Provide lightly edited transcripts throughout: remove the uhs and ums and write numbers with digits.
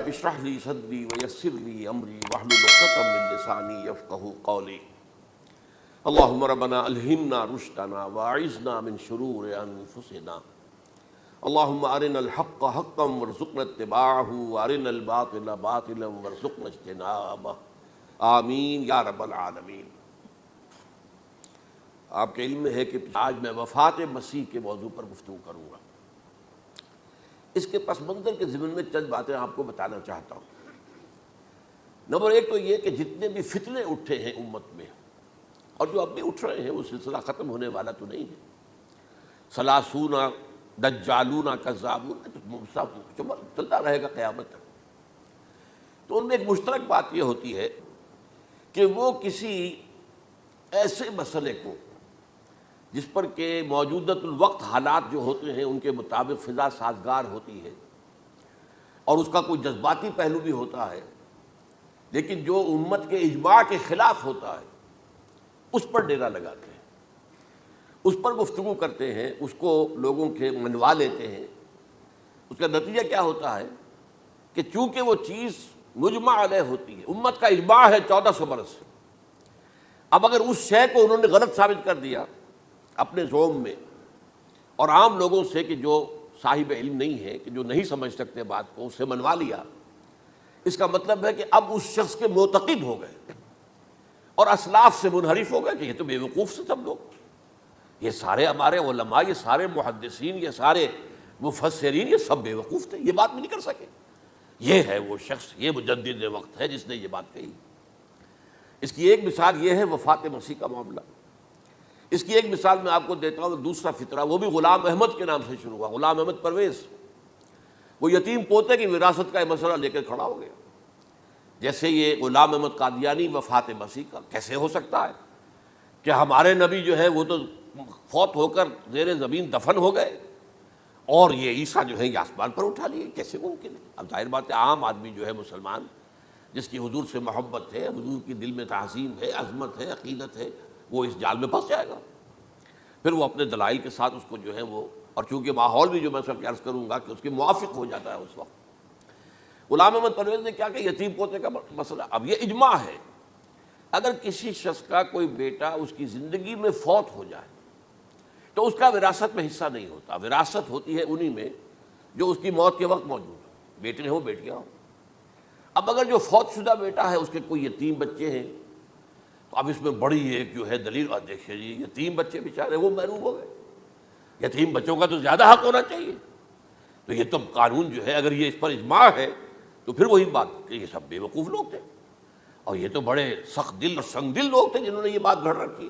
رب اشرح لی صدری ویسر لی امری واحلل عقدۃ من لسانی یفقہوا قولی اللہم ربنا الہمنا رشدنا واعذنا من شرور انفسنا اللہم ارنا الحق حقا وارزقنا اتباعہ وارنا الباطل باطلا وارزقنا اجتنابہ آمین یا رب العالمین۔ آپ کے علم میں ہے کہ آج میں وفات مسیح کے موضوع پر گفتگو کروں گا۔ اس کے پس منظر کے ضمن میں چند باتیں آپ کو بتانا چاہتا ہوں۔ نمبر ایک تو یہ کہ جتنے بھی فتنے اٹھے ہیں امت میں اور جو اب بھی اٹھ رہے ہیں وہ سلسلہ ختم ہونے والا تو نہیں ہے۔ ثلاثون دجالون کذابون چلتا رہے گا قیامت تک۔ تو ان میں ایک مشترک بات یہ ہوتی ہے کہ وہ کسی ایسے مسئلے کو جس پر کہ موجودۃ الوقت حالات جو ہوتے ہیں ان کے مطابق فضا سازگار ہوتی ہے اور اس کا کوئی جذباتی پہلو بھی ہوتا ہے، لیکن جو امت کے اجماع کے خلاف ہوتا ہے اس پر ڈیرا لگاتے ہیں، اس پر گفتگو کرتے ہیں، اس کو لوگوں کے منوا لیتے ہیں۔ اس کا نتیجہ کیا ہوتا ہے کہ چونکہ وہ چیز مجمع علیہ ہوتی ہے، امت کا اجماع ہے 1400 برس سے، اب اگر اس شے کو انہوں نے غلط ثابت کر دیا اپنے زوم میں اور عام لوگوں سے کہ جو صاحب علم نہیں ہے، کہ جو نہیں سمجھ سکتے بات کو، اس سے منوا لیا، اس کا مطلب ہے کہ اب اس شخص کے معتقد ہو گئے اور اسلاف سے منحرف ہو گئے کہ یہ تو بے وقوف سے سب لوگ، یہ سارے ہمارے علماء، یہ سارے محدثین، یہ سارے مفسرین، یہ سب بے وقوف تھے، یہ بات بھی نہیں کر سکے۔ یہ ہے وہ شخص، یہ مجدد وقت ہے جس نے یہ بات کہی۔ اس کی ایک مثال یہ ہے وفات مسیح کا معاملہ۔ اس کی ایک مثال میں آپ کو دیتا ہوں، دوسرا فطرہ، وہ بھی غلام احمد کے نام سے شروع ہوا، غلام احمد پرویز۔ وہ یتیم پوتے کی وراثت کا یہ مسئلہ لے کر کھڑا ہو گیا۔ جیسے یہ غلام احمد قادیانی وفات مسیح کا کیسے ہو سکتا ہے کہ ہمارے نبی جو ہے وہ تو فوت ہو کر زیر زمین دفن ہو گئے اور یہ عیسیٰ جو ہے یہ آسمان پر اٹھا لیے، کیسے ممکن ہے؟ اب ظاہر بات ہے عام آدمی جو ہے مسلمان جس کی حضور سے محبت ہے، حضور کی دل میں تعظیم ہے، عظمت ہے، عقیدت ہے، وہ اس جال میں پھنس جائے گا۔ پھر وہ اپنے دلائل کے ساتھ اس کو جو ہے وہ، اور چونکہ ماحول بھی جو میں سب عرض کروں گا کہ اس کے موافق ہو جاتا ہے اس وقت۔ غلام احمد پرویز نے کیا کہ یتیم پوتے کا مسئلہ، اب یہ اجماع ہے اگر کسی شخص کا کوئی بیٹا اس کی زندگی میں فوت ہو جائے تو اس کا وراثت میں حصہ نہیں ہوتا، وراثت ہوتی ہے انہی میں جو اس کی موت کے وقت موجود ہو، بیٹے ہوں بیٹیاں ہوں۔ اب اگر جو فوت شدہ بیٹا ہے اس کے کوئی یتیم بچے ہیں تو اب اس میں بڑی ایک جو ہے دلیل، اور دیکھیے جی یتیم بچے بیچارے وہ محروم ہو گئے، یتیم بچوں کا تو زیادہ حق ہونا چاہیے۔ تو یہ تو قانون جو ہے اگر یہ اس پر اجماع ہے تو پھر وہی بات کہ یہ سب بے وقوف لوگ تھے اور یہ تو بڑے سخت دل اور سنگ دل لوگ تھے جنہوں نے یہ بات گھڑ رکھی۔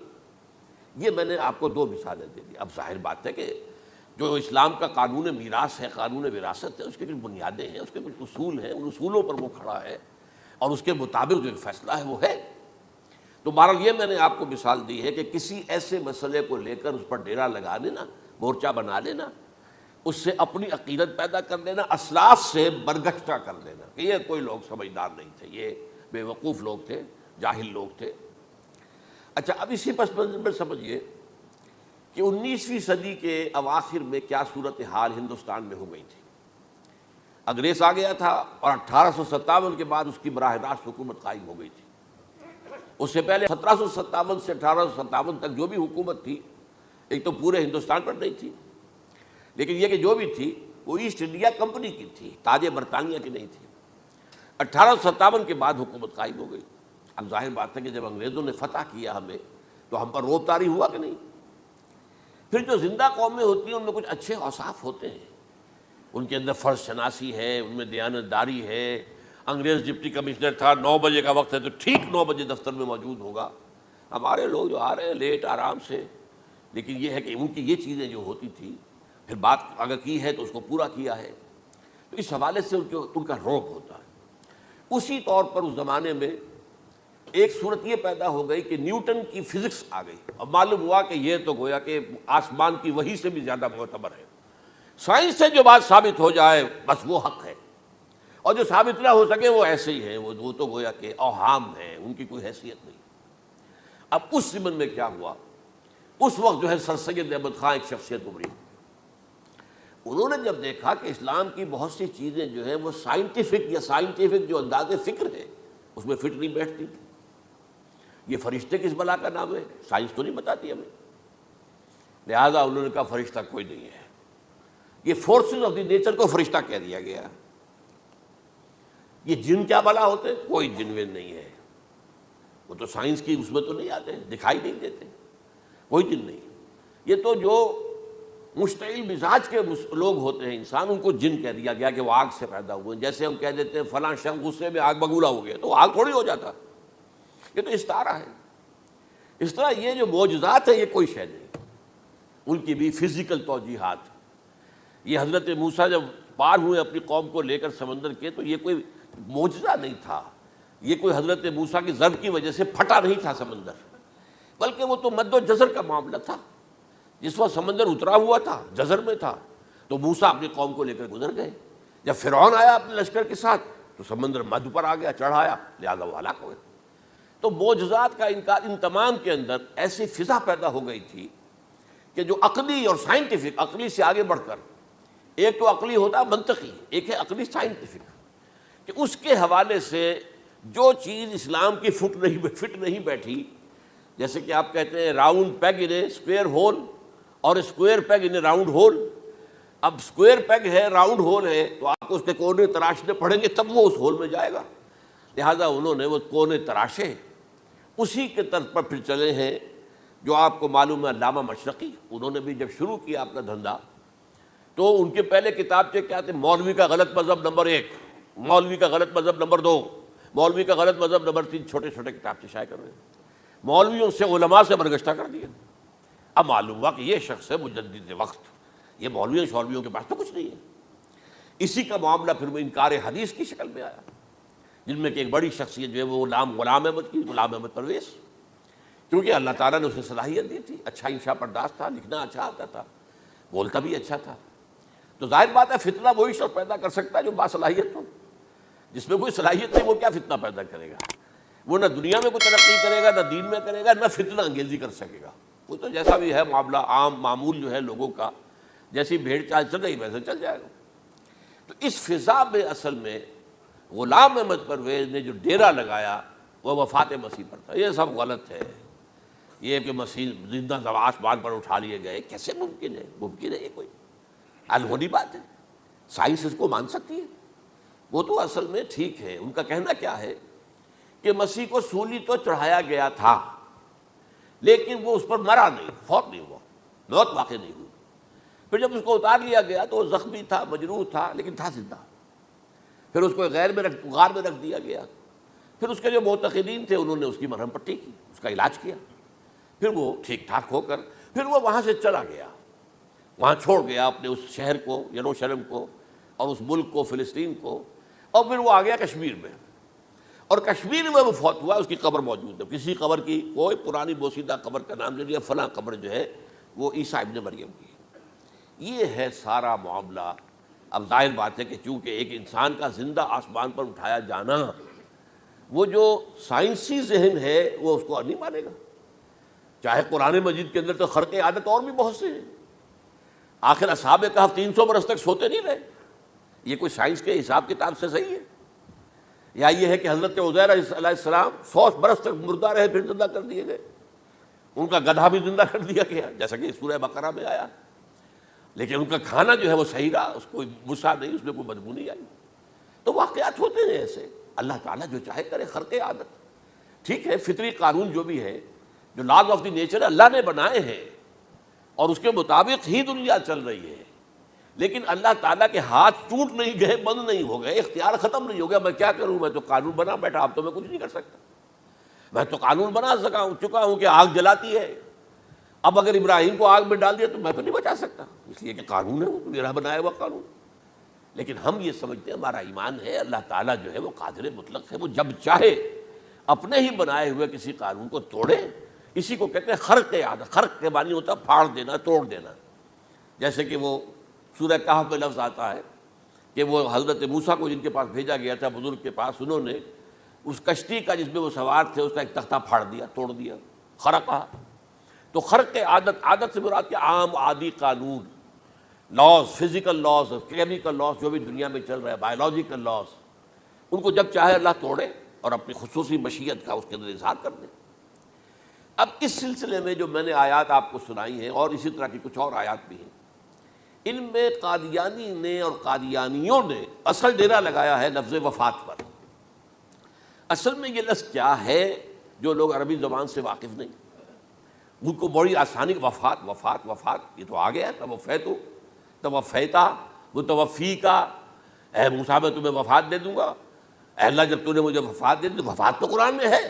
یہ میں نے آپ کو دو مثالیں دے دی۔ اب ظاہر بات ہے کہ جو اسلام کا قانون میراث ہے، قانون وراثت ہے، اس کے کچھ بنیادیں ہیں، اس کے کچھ اصول ہیں، ان اصولوں پر وہ کھڑا ہے اور اس کے مطابق جو فیصلہ ہے وہ ہے۔ تو بہرحال یہ میں نے آپ کو مثال دی ہے کہ کسی ایسے مسئلے کو لے کر اس پر ڈیرا لگا لینا، مورچہ بنا لینا، اس سے اپنی عقیدت پیدا کر لینا، اسلاف سے برگشتہ کر لینا کہ یہ کوئی لوگ سمجھدار نہیں تھے، یہ بے وقوف لوگ تھے، جاہل لوگ تھے۔ اچھا، اب اسی پس منظر میں سمجھیے کہ 19ویں صدی کے اواخر میں کیا صورتحال ہندوستان میں ہو گئی تھی۔ انگریز آ گیا تھا اور 1857 کے بعد اس کی براہ راست حکومت قائم ہو گئی تھی۔ اس سے پہلے 1757 سے 1857 تک جو بھی حکومت تھی ایک تو پورے ہندوستان پر نہیں تھی، لیکن یہ کہ جو بھی تھی وہ ایسٹ انڈیا کمپنی کی تھی، تاج برطانیہ کی نہیں تھی۔ 1857 کے بعد حکومت قائم ہو گئی۔ اب ظاہر بات ہے کہ جب انگریزوں نے فتح کیا ہمیں تو ہم پر روب طاری ہوا کہ نہیں۔ پھر جو زندہ قومیں ہوتی ہیں ان میں کچھ اچھے اوصاف ہوتے ہیں، ان کے اندر فرض شناسی ہے، ان میں دیانت داری ہے۔ انگریز ڈپٹی کمشنر تھا، 9 بجے کا وقت ہے تو ٹھیک 9 بجے دفتر میں موجود ہوگا۔ ہمارے لوگ جو آ رہے ہیں لیٹ آرام سے، لیکن یہ ہے کہ ان کی یہ چیزیں جو ہوتی تھی، پھر بات اگر کی ہے تو اس کو پورا کیا ہے، تو اس حوالے سے ان کا رعب ہوتا ہے۔ اسی طور پر اس زمانے میں ایک صورت یہ پیدا ہو گئی کہ نیوٹن کی فزکس آ گئی۔ اب معلوم ہوا کہ یہ تو گویا کہ آسمان کی وحی سے بھی زیادہ معتبر ہے، سائنس سے جو بات ثابت ہو جائے بس وہ حق ہے، اور جو ثابت نہ ہو سکے وہ ایسے ہی ہیں، وہ تو گویا کہ اوہام ہیں، ان کی کوئی حیثیت نہیں۔ اب اس ضمن میں کیا ہوا، اس وقت جو ہے سر سید احمد خان ایک شخصیت ابھری۔ انہوں نے جب دیکھا کہ اسلام کی بہت سی چیزیں جو ہیں وہ سائنٹیفک جو انداز فکر ہے اس میں فٹ نہیں بیٹھتی. یہ فرشتے کس بلا کا نام ہے؟ سائنس تو نہیں بتاتی ہمیں. لہذا انہوں نے کہا فرشتہ کوئی نہیں ہے. یہ فورسز آف دی نیچر کو فرشتہ کہہ دیا گیا. یہ جن کیا بلا ہوتے؟ کوئی جن ون نہیں ہے. وہ تو سائنس کی اس میں تو نہیں آتے، دکھائی نہیں دیتے، کوئی جن نہیں. یہ تو جو مشتعل مزاج کے لوگ ہوتے ہیں انسان، ان کو جن کہہ دیا گیا کہ وہ آگ سے پیدا ہوئے. جیسے ہم کہہ دیتے ہیں فلاں شخص غصے میں آگ بگولا ہو گیا، تو وہ آگ تھوڑی ہو جاتا. یہ تو استعارہ ہے. اس طرح یہ جو معجزات ہیں یہ کوئی شے نہیں، ان کی بھی فزیکل توجیحات. یہ حضرت موسیٰ جب پار ہوئے اپنی قوم کو لے کر سمندر کے، تو یہ کوئی معجزہ نہیں تھا. یہ کوئی حضرت موسیٰ کی ضرب کی وجہ سے پھٹا نہیں تھا سمندر، بلکہ وہ تو مد و جزر کا معاملہ تھا. جس وقت سمندر اترا ہوا تھا، جزر میں تھا، تو موسیٰ اپنی قوم کو لے کر گزر گئے. جب فرعون آیا اپنے لشکر کے ساتھ تو سمندر مدھ پر آ گیا، چڑھایا، لہذا وہ ہلاک ہو گئے. تو معجزات کا انکار، ان تمام کے اندر ایسی فضا پیدا ہو گئی تھی کہ جو عقلی اور سائنٹیفک، عقلی سے آگے بڑھ کر، ایک تو عقلی ہوتا ہے منطقی، ایک ہے عقلی سائنٹیفک، کہ اس کے حوالے سے جو چیز اسلام کی فٹ نہیں بیٹھی. جیسے کہ آپ کہتے ہیں round peg in a square hole اور square peg in a round hole. اب اسکوئر پیگ ہے، راؤنڈ ہول ہے، تو آپ کو اس کے کونے تراشنے پڑیں گے تب وہ اس ہول میں جائے گا. لہذا انہوں نے وہ کونے تراشے. اسی کے طرز پر پھر چلے ہیں جو آپ کو معلوم ہے علامہ مشرقی. انہوں نے بھی جب شروع کیا اپنا دھندا تو ان کے پہلے کتابچے کیا تھے؟ مولوی کا غلط مذہب نمبر 1، مولوی کا غلط مذہب نمبر 2، مولوی کا غلط مذہب نمبر 3. چھوٹے چھوٹے کتابچے شائع کر رہے ہیں. مولویوں سے علماء سے برگشتہ کر دیا. اب معلوم ہوا کہ یہ شخص ہے مجدد وقت، یہ مولویوں شولویوں کے پاس تو کچھ نہیں ہے. اسی کا معاملہ پھر وہ انکار حدیث کی شکل میں آیا، جن میں کہ ایک بڑی شخصیت جو ہے وہ غلام احمد کی، غلام احمد پرویز. کیونکہ اللہ تعالیٰ نے اسے صلاحیت دی تھی، اچھا انشاء پرداز تھا، لکھنا اچھا آتا تھا، بولتا بھی اچھا تھا. تو ظاہر بات ہے فتنہ وہی شخص پیدا کر سکتا ہے جو باصلاحیت ہو. جس میں کوئی صلاحیت نہیں وہ کیا فتنہ پیدا کرے گا؟ وہ نہ دنیا میں کوئی ترقی کرے گا، نہ دین میں کرے گا، نہ فتنہ انگیزی کر سکے گا. وہ تو جیسا بھی ہے معاملہ عام معمول جو ہے لوگوں کا، جیسی بھیڑ چال چل رہی ویسے چل جائے گا. تو اس فضا میں اصل میں غلام احمد پرویز نے جو ڈیرا لگایا وہ وفات مسیح پر تھا. یہ سب غلط ہے. یہ کہ مسیح زندہ آسمان پر اٹھا لیے گئے، کیسے ممکن ہے؟ ممکن ہے یہ کوئی الہونی بات ہے؟ سائنس اس کو مان سکتی ہے؟ وہ تو اصل میں ٹھیک ہے. ان کا کہنا کیا ہے کہ مسیح کو سولی تو چڑھایا گیا تھا لیکن وہ اس پر مرا نہیں، فوت نہیں ہوا، موت واقع نہیں ہوئی. پھر جب اس کو اتار لیا گیا تو وہ زخمی تھا، مجروح تھا، لیکن تھا زندہ. پھر اس کو غار میں رکھ دیا گیا. پھر اس کے جو معتقدین تھے انہوں نے اس کی مرہم پٹی کی، اس کا علاج کیا. پھر وہ ٹھیک ٹھاک ہو کر پھر وہ وہاں سے چلا گیا، وہاں چھوڑ گیا اپنے اس شہر کو، یروشلم کو، اور اس ملک کو، فلسطین کو. اور پھر وہ آ گیا کشمیر میں، اور کشمیر میں وہ فوت ہوا. اس کی قبر موجود ہے. کسی قبر کی کوئی پرانی بوسیدہ قبر کا نام لے لیا، فلاں قبر جو ہے وہ عیسیٰ ابن مریم کی. یہ ہے سارا معاملہ. اب ظاہر بات ہے کہ چونکہ ایک انسان کا زندہ آسمان پر اٹھایا جانا، وہ جو سائنسی ذہن ہے وہ اس کو نہیں مانے گا. چاہے قرآن مجید کے اندر تو خرق عادت اور بھی بہت سے ہیں. آخر اصحاب کہف 300 برس تک سوتے نہیں رہے. یہ کوئی سائنس کے حساب کتاب سے صحیح ہے؟ یا یہ ہے کہ حضرت عزیر علیہ السلام 100 برس تک مردہ رہے پھر زندہ کر دیے گئے؟ ان کا گدھا بھی زندہ کر دیا گیا جیسا کہ سورہ بقرہ میں آیا، لیکن ان کا کھانا جو ہے وہ صحیح رہا، اس کو مسا نہیں، اس میں کوئی بدبو نہیں آئی. تو واقعات ہوتے ہیں ایسے. اللہ تعالیٰ جو چاہے کرے. خرق عادت ٹھیک ہے، فطری قانون جو بھی ہے، جو لاز آف دی نیچر اللہ نے بنائے ہیں اور اس کے مطابق ہی دنیا چل رہی ہے. لیکن اللہ تعالیٰ کے ہاتھ ٹوٹ نہیں گئے، بند نہیں ہو گئے، اختیار ختم نہیں ہو گیا. میں کیا کروں؟ میں تو قانون بنا بیٹھا، اب تو میں کچھ نہیں کر سکتا. میں تو قانون بنا چکا ہوں کہ آگ جلاتی ہے. اب اگر ابراہیم کو آگ میں ڈال دیا تو میں تو نہیں بچا سکتا، اس لیے کہ قانون ہے، وہ میرا بنایا ہوا قانون. لیکن ہم یہ سمجھتے ہیں، ہمارا ایمان ہے اللہ تعالیٰ جو ہے وہ قادر مطلق ہے. وہ جب چاہے اپنے ہی بنائے ہوئے کسی قانون کو توڑے. اسی کو کہتے ہیں خرق عادت. خرق کے معنی ہوتا ہے پھاڑ دینا، توڑ دینا. جیسے کہ وہ سورہ کہف میں لفظ آتا ہے کہ وہ حضرت موسیٰ کو جن کے پاس بھیجا گیا تھا، بزرگ کے پاس، انہوں نے اس کشتی کا جس میں وہ سوار تھے اس کا ایک تختہ پھاڑ دیا، توڑ دیا. خرقہ. تو خرق عادت، عادت سے مراد کہ عام عادی قانون laws, physical laws, chemical laws جو بھی دنیا میں چل رہا ہے، بایولوجیکل لاز، ان کو جب چاہے اللہ توڑے اور اپنی خصوصی مشیت کا اس کے اندر اظہار کر دے۔ اب اس سلسلے میں جو میں نے آیات آپ کو سنائی ہیں اور اسی طرح کی کچھ اور آیات بھی ہیں، ان میں قادیانی نے اور قادیانیوں نے اصل ڈیرا لگایا ہے لفظ وفات پر۔ اصل میں یہ لفظ کیا ہے جو لوگ عربی زبان سے واقف نہیں، ان کو بڑی آسانی، وفات وفات وفات، یہ تو آ گیا، توفیتو، توفیتا، متوفی کا، اے موسیٰ میں تمہیں وفات دے دوں گا، اے اللہ جب تو نے مجھے وفات دے دی، وفات تو قرآن میں ہے،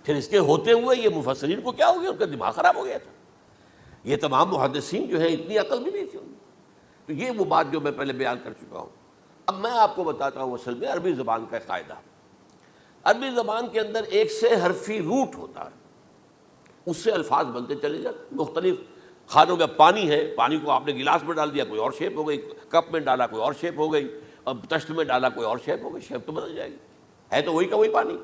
پھر اس کے ہوتے ہوئے یہ مفسرین کو کیا ہو گیا، ان کا دماغ خراب ہو گیا تھا۔ یہ تمام محدثین جو ہیں اتنی عقل بھی نہیں تھی ان میں۔ تو یہ وہ بات جو میں پہلے بیان کر چکا ہوں۔ اب میں آپ کو بتاتا ہوں اصل میں عربی زبان کا قاعدہ۔ عربی زبان کے اندر ایک سے حرفی روٹ ہوتا ہے، اس سے الفاظ بنتے چلے جاتے، مختلف کھانوں میں پانی ہے، پانی کو آپ نے گلاس میں ڈال دیا کوئی اور شیپ ہو گئی، کپ میں ڈالا کوئی اور شیپ ہو گئی، اب تشت میں ڈالا کوئی اور شیپ ہو گئی، شیپ تو بدل جائے گی، ہے تو وہی کا وہی پانی۔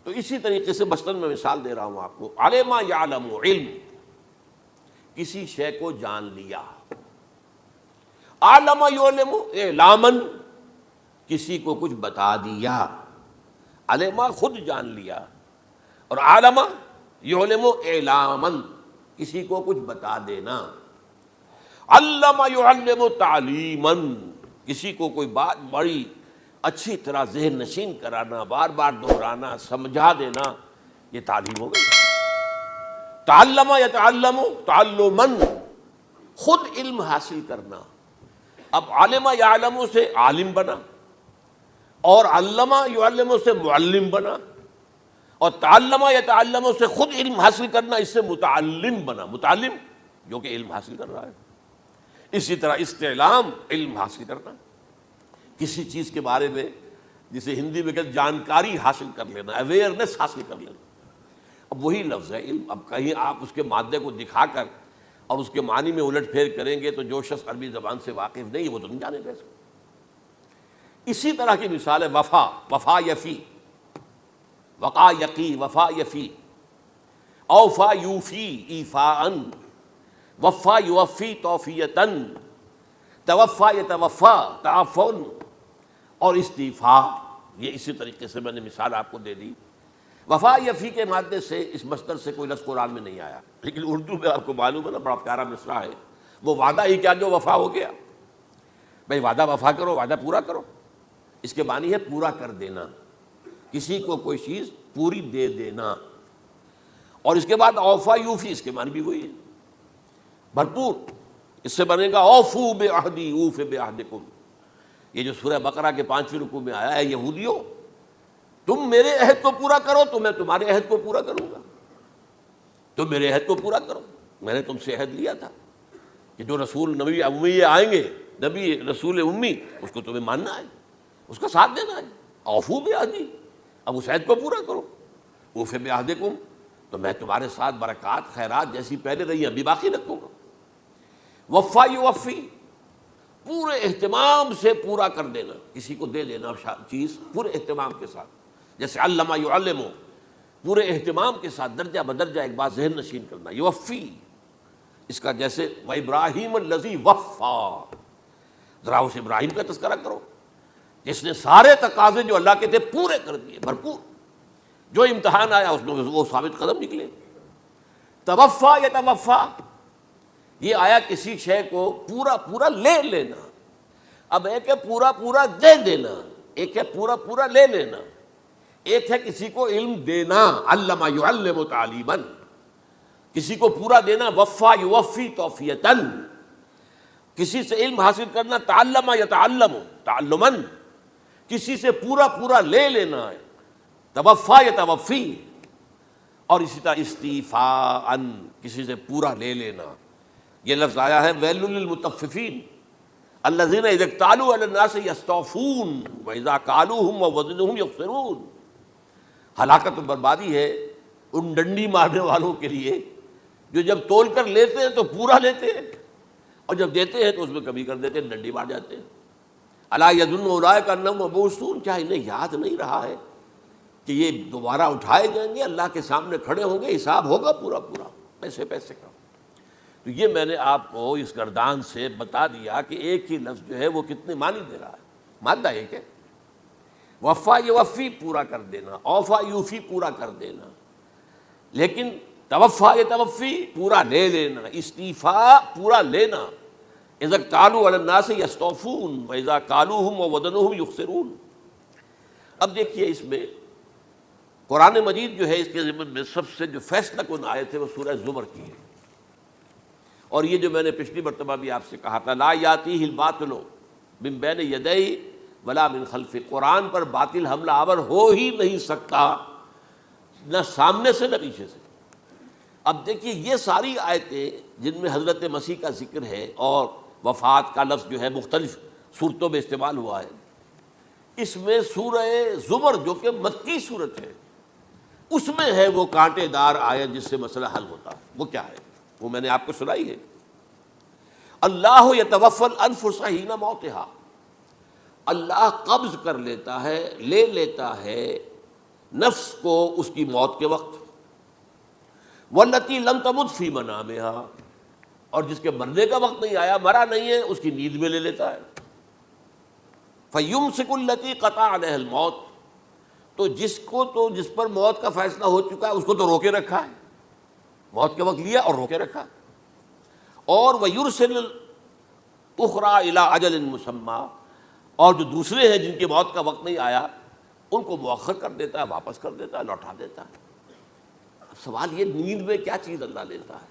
تو اسی طریقے سے مثلاً میں مثال دے رہا ہوں آپ کو، علم یعلم، علم، کسی شے کو جان لیا، عالم یعلم، اعلامن، کسی کو کچھ بتا دیا، علم خود جان لیا، اور عالم یعلم اعلامن، کسی کو کچھ بتا دینا، علم یعلم تعلیمن، کسی کو کوئی بات بڑی اچھی طرح ذہن نشین کرانا، بار بار دہرانا، سمجھا دینا، یہ تعلیم ہو گئی۔ تعلم یتعلم تعلمن، خود علم حاصل کرنا۔ اب علم یعلم سے عالم بنا، اور علم یعلم سے معلم بنا، اور تعلم یتعلم سے خود علم حاصل کرنا، اس سے متعلم بنا، متعلم جو کہ علم حاصل کر رہا ہے۔ اسی طرح استعلام، علم حاصل کرنا، کسی چیز کے بارے میں جسے ہندی میں کہتے جانکاری حاصل کر لینا، اویئرنیس حاصل کر لینا۔ اب وہی لفظ ہے علم۔ اب کہیں آپ اس کے مادے کو دکھا کر اور اس کے معنی میں الٹ پھیر کریں گے تو جو شخص عربی زبان سے واقف نہیں وہ تو نہیں جانے گا اس کو۔ اسی طرح کی مثال ہے وفا، وفا یفی، وقا یقی، وفا یفی، اوفا یوفی ایفاءن، وفا یوفی توفیتن، توفا یتوفا تعفن، اور استیفاء، یہ اسی طریقے سے میں نے مثال آپ کو دے دی۔ وفا یفی کے مادے سے اس مصدر سے کوئی لفظ قرآن میں نہیں آیا، لیکن اردو میں آپ کو معلوم ہے نا، بڑا پیارا مصرع ہے، وہ وعدہ ہی کیا جو وفا ہو گیا۔ بھائی وعدہ وفا کرو، وعدہ پورا کرو، اس کے معنی ہے پورا کر دینا، کسی کو کوئی چیز پوری دے دینا۔ اور اس کے بعد اوفا یوفی، اس کے معنی بھی وہی ہے، بھرپور۔ اس سے بنے گا اوفو بعہدی اوف بعہدکم، یہ جو سورہ بقرہ کے 5ویں رکوع میں آیا ہے، یہودیوں تم میرے عہد کو پورا کرو تو میں تمہارے عہد کو پورا کروں گا، تم میرے عہد کو پورا کرو، میں نے تم سے عہد لیا تھا کہ جو رسول نبی امی آئیں گے، نبی رسول امی، اس کو تمہیں ماننا ہے، اس کا ساتھ دینا ہے، اوفو بعہدی، اب اس عہد کو پورا کرو، اوف بعہدکم، تو میں تمہارے ساتھ برکات خیرات جیسی پہلے رہی ابھی باقی رکھوں گا۔ وفا یوفی، پورے اہتمام سے پورا کر دینا، کسی کو دے دینا چیز پورے اہتمام کے ساتھ، جیسے علم یعلم، پورے اہتمام کے ساتھ درجہ بدرجہ ایک بات ذہن نشین کرنا۔ یوفی، اس کا جیسے وابراہیم الذی وفا، ذرا اس ابراہیم کا تذکرہ کرو جس نے سارے تقاضے جو اللہ کے تھے پورے کر دیے، بھرپور، جو امتحان آیا اس میں وہ ثابت قدم نکلے۔ توفا یتوفا، یہ آیا کسی شے کو پورا پورا لے لینا۔ اب ایک ہے پورا پورا دے دینا، ایک ہے پورا پورا لے لینا، ایک ہے کسی کو علم دینا، علم یعلم تعلیما، کسی کو پورا دینا، وفا یوفی توفیتن، کسی سے علم حاصل کرنا، تعلم یتعلم تعلمن، کسی سے پورا پورا لے لینا ہے، توفا یتوفی، اور اسی طرح استیفاء، کسی سے پورا لے لینا۔ یہ لفظ آیا ہے ویل للمطففین الذین اذا اکتالوا علی الناس یستوفون واذا کالوہم ووزنوہم یخسرون۔ ہلاکت و بربادی ہے ان ڈنڈی مارنے والوں کے لیے جو جب تول کر لیتے ہیں تو پورا لیتے ہیں، اور جب دیتے ہیں تو اس میں کمی کر دیتے ہیں، ڈنڈی مار جاتے ہیں۔ الا یظن اولئک انہم مبعوثون، کیا انہیں یاد نہیں رہا ہے کہ یہ دوبارہ اٹھائے جائیں گے، اللہ کے سامنے کھڑے ہوں گے، حساب ہوگا پورا پورا، پیسے پیسے کا۔ تو یہ میں نے آپ کو اس گردان سے بتا دیا کہ ایک ہی لفظ جو ہے وہ کتنے معنی دے رہا ہے. مادہ ایک ہے. وفا یوفی پورا کر دینا، اوفا یوفی پورا کر دینا، لیکن توفا یتوفی پورا لے لینا، استیفاء پورا لینا. اذا کالوا علی الناس یستوفون واذا کالوہم ووزنوہم یخسرون. اب دیکھیے اس میں قرآن مجید جو ہے اس کے ضمن میں سب سے جو فیصلہ کن آیت ہے وہ سورہ زمر کی ہے. اور یہ جو میں نے پچھلی مرتبہ بھی آپ سے کہا تھا، لا یاتیہ الباطل من بین یدیہ ولا من خلفہ، قرآن پر باطل حملہ آور ہو ہی نہیں سکتا، نہ سامنے سے نہ پیچھے سے. اب دیکھیے یہ ساری آیتیں جن میں حضرت مسیح کا ذکر ہے اور وفات کا لفظ جو ہے مختلف صورتوں میں استعمال ہوا ہے، اس میں سورہ زمر جو کہ مکی صورت ہے اس میں ہے وہ کانٹے دار آیت جس سے مسئلہ حل ہوتا ہے. وہ کیا ہے؟ وہ میں نے آپ کو سنائی ہے. اللہ یتوفی الانفس حین موتہا، اللہ قبض کر لیتا ہے، لے لیتا ہے نفس کو اس کی موت کے وقت. واللتی لم تمت فی منامہا، اور جس کے مرنے کا وقت نہیں آیا، مرا نہیں ہے، اس کی نیند میں لے لیتا ہے. فیمسک التی قطع علیہ الموت، تو جس پر موت کا فیصلہ ہو چکا ہے اس کو تو روکے رکھا ہے، موت کے وقت لیا اور روکے رکھا. اور ویرسل اخرى الی اجل مسمى، اور جو دوسرے ہیں جن کی موت کا وقت نہیں آیا ان کو مؤخر کر دیتا ہے، واپس کر دیتا ہے، لوٹا دیتا ہے. سوال یہ، نیند میں کیا چیز اللہ لیتا ہے؟